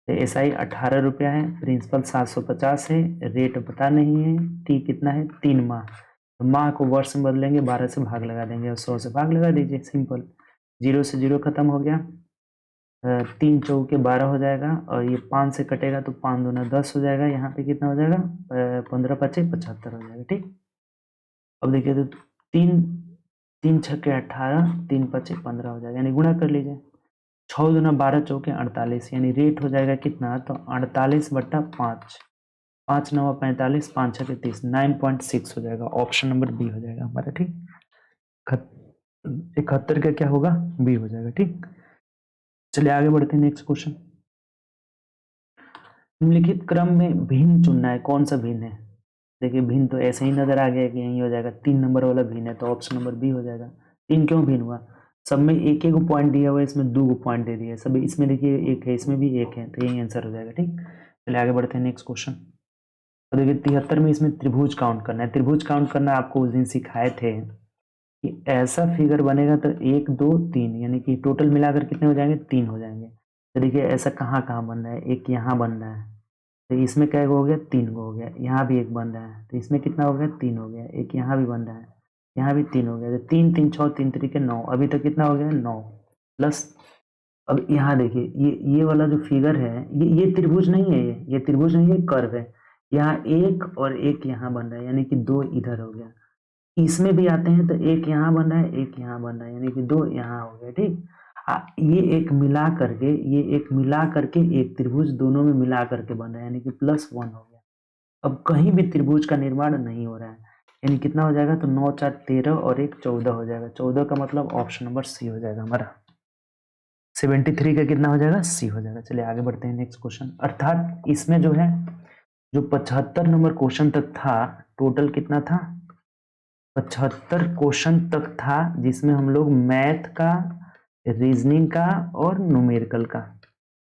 तो SI 18 रुपया है, प्रिंसिपल 750 है, रेट पता नहीं है, टी कितना है, 3 माह, तो माह को वर्ष में बदलेंगे, 12 से भाग लगा देंगे और 100 से भाग लगा दीजिए, सिंपल। 0 से 0 खत्म हो गया, 3 चौके 12 हो जाएगा, और ये 5 से कटेगा तो 5 दूना 10 हो जाएगा, यहाँ पे कितना हो जाएगा, 15 पचे 75 हो जाएगा, ठीक। अब देखिए, तो 3 3 छक्के 18, 3 पचे 15 हो जाएगा, यानी गुणा कर लीजिए। 6 दूना 12 चौके 48, यानी रेट हो जाएगा कितना, तो 48/5, 5 9 45, 5 6 30, 9.6 हो जाएगा। ऑप्शन नंबर बी हो जाएगा हमारा। ठीक, 71 का क्या होगा, बी हो जाएगा। ठीक, चलिए आगे बढ़ते हैं। नेक्स्ट क्वेश्चन, निम्नलिखित क्रम में भिन्न चुनना है, कौन सा भिन्न है। देखिए भिन्न तो ऐसे ही नजर आ गया कि यही हो जाएगा, 3 नंबर वाला भिन्न है, तो ऑप्शन नंबर बी हो जाएगा। 3 क्यों भिन्न हुआ, सब में एक एक पॉइंट दिया हुआ है, इसमें 2 पॉइंट दे दिया, सब इसमें देखिए 1 है, इसमें भी 1 है, तो यही आंसर हो जाएगा। ठीक, चलिए आगे बढ़ते हैं। नेक्स्ट क्वेश्चन, तो देखिए 73 में इसमें त्रिभुज काउंट करना है। त्रिभुज काउंट करना आपको उस दिन सिखाए थे कि ऐसा फिगर बनेगा तो 1 2 3, यानी कि टोटल मिलाकर कितने हो जाएंगे, 3 हो जाएंगे। तो देखिए ऐसा कहाँ कहाँ बन रहा है, एक यहाँ बन रहा है, तो इसमें क्या हो गया, 3 हो गया, यहाँ भी एक बन रहा है, तो इसमें कितना हो गया, 3 हो गया, एक यहाँ भी बन रहा है, यहाँ भी 3 हो गया, तो 3 3 6 3 3 9, अभी तक कितना हो गया, 9 प्लस। अब यहाँ देखिए ये वाला जो फिगर है, ये त्रिभुज नहीं है, ये त्रिभुज नहीं है, कर्व है। यहाँ एक और एक यहाँ बन रहा है, यानी कि 2 इधर हो गया। इसमें भी आते हैं तो एक यहाँ बन रहा है, एक यहाँ बन रहा है, यानी कि 2 यहाँ हो गया। ठीक, ये एक मिला करके, ये एक मिला करके एक त्रिभुज दोनों में मिला करके बन रहा है, यानी कि +1 हो गया। अब कहीं भी त्रिभुज का निर्माण नहीं हो रहा है, यानी कितना हो जाएगा, तो 9 4 13 और 1 14 हो जाएगा। 14 का मतलब ऑप्शन नंबर सी हो जाएगा हमारा। 73 का कितना हो जाएगा, सी हो जाएगा। चलिए आगे बढ़ते हैं। नेक्स्ट क्वेश्चन, अर्थात इसमें जो है, जो 75 नंबर क्वेश्चन तक था, टोटल कितना था, 75 क्वेश्चन तक था, जिसमें हम लोग मैथ का, रीजनिंग का और न्यूमेरिकल का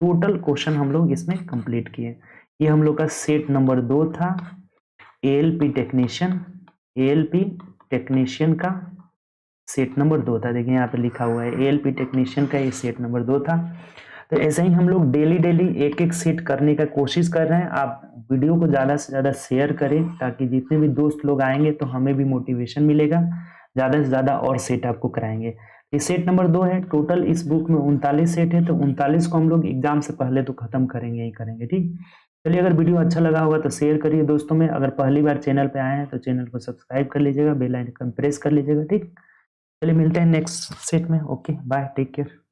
टोटल क्वेश्चन हम लोग इसमें कंप्लीट किए। ये हम लोग का सेट नंबर 2 था, एएलपी टेक्नीशियन का सेट नंबर 2 था। देखिए यहाँ पे लिखा हुआ है एएलपी टेक्नीशियन का, ये सेट नंबर 2 था। तो ऐसे ही हम लोग डेली एक एक सेट करने का कोशिश कर रहे हैं। आप वीडियो को ज़्यादा से ज़्यादा शेयर करें, ताकि जितने भी दोस्त लोग आएंगे तो हमें भी मोटिवेशन मिलेगा, ज़्यादा से ज़्यादा और सेट आपको कराएंगे। ये सेट नंबर 2 है। टोटल इस बुक में 39 सेट है, तो 39 को हम लोग एग्जाम से पहले तो खत्म करेंगे ही करेंगे। ठीक, चलिए अगर वीडियो अच्छा लगा होगा तो शेयर करिए दोस्तों में। अगर पहली बार चैनल पे आए हैं तो चैनल को सब्सक्राइब कर लीजिएगा, बेल आइकन प्रेस कर लीजिएगा। ठीक, चलिए मिलते हैं नेक्स्ट सेट में। Okay bye, take care.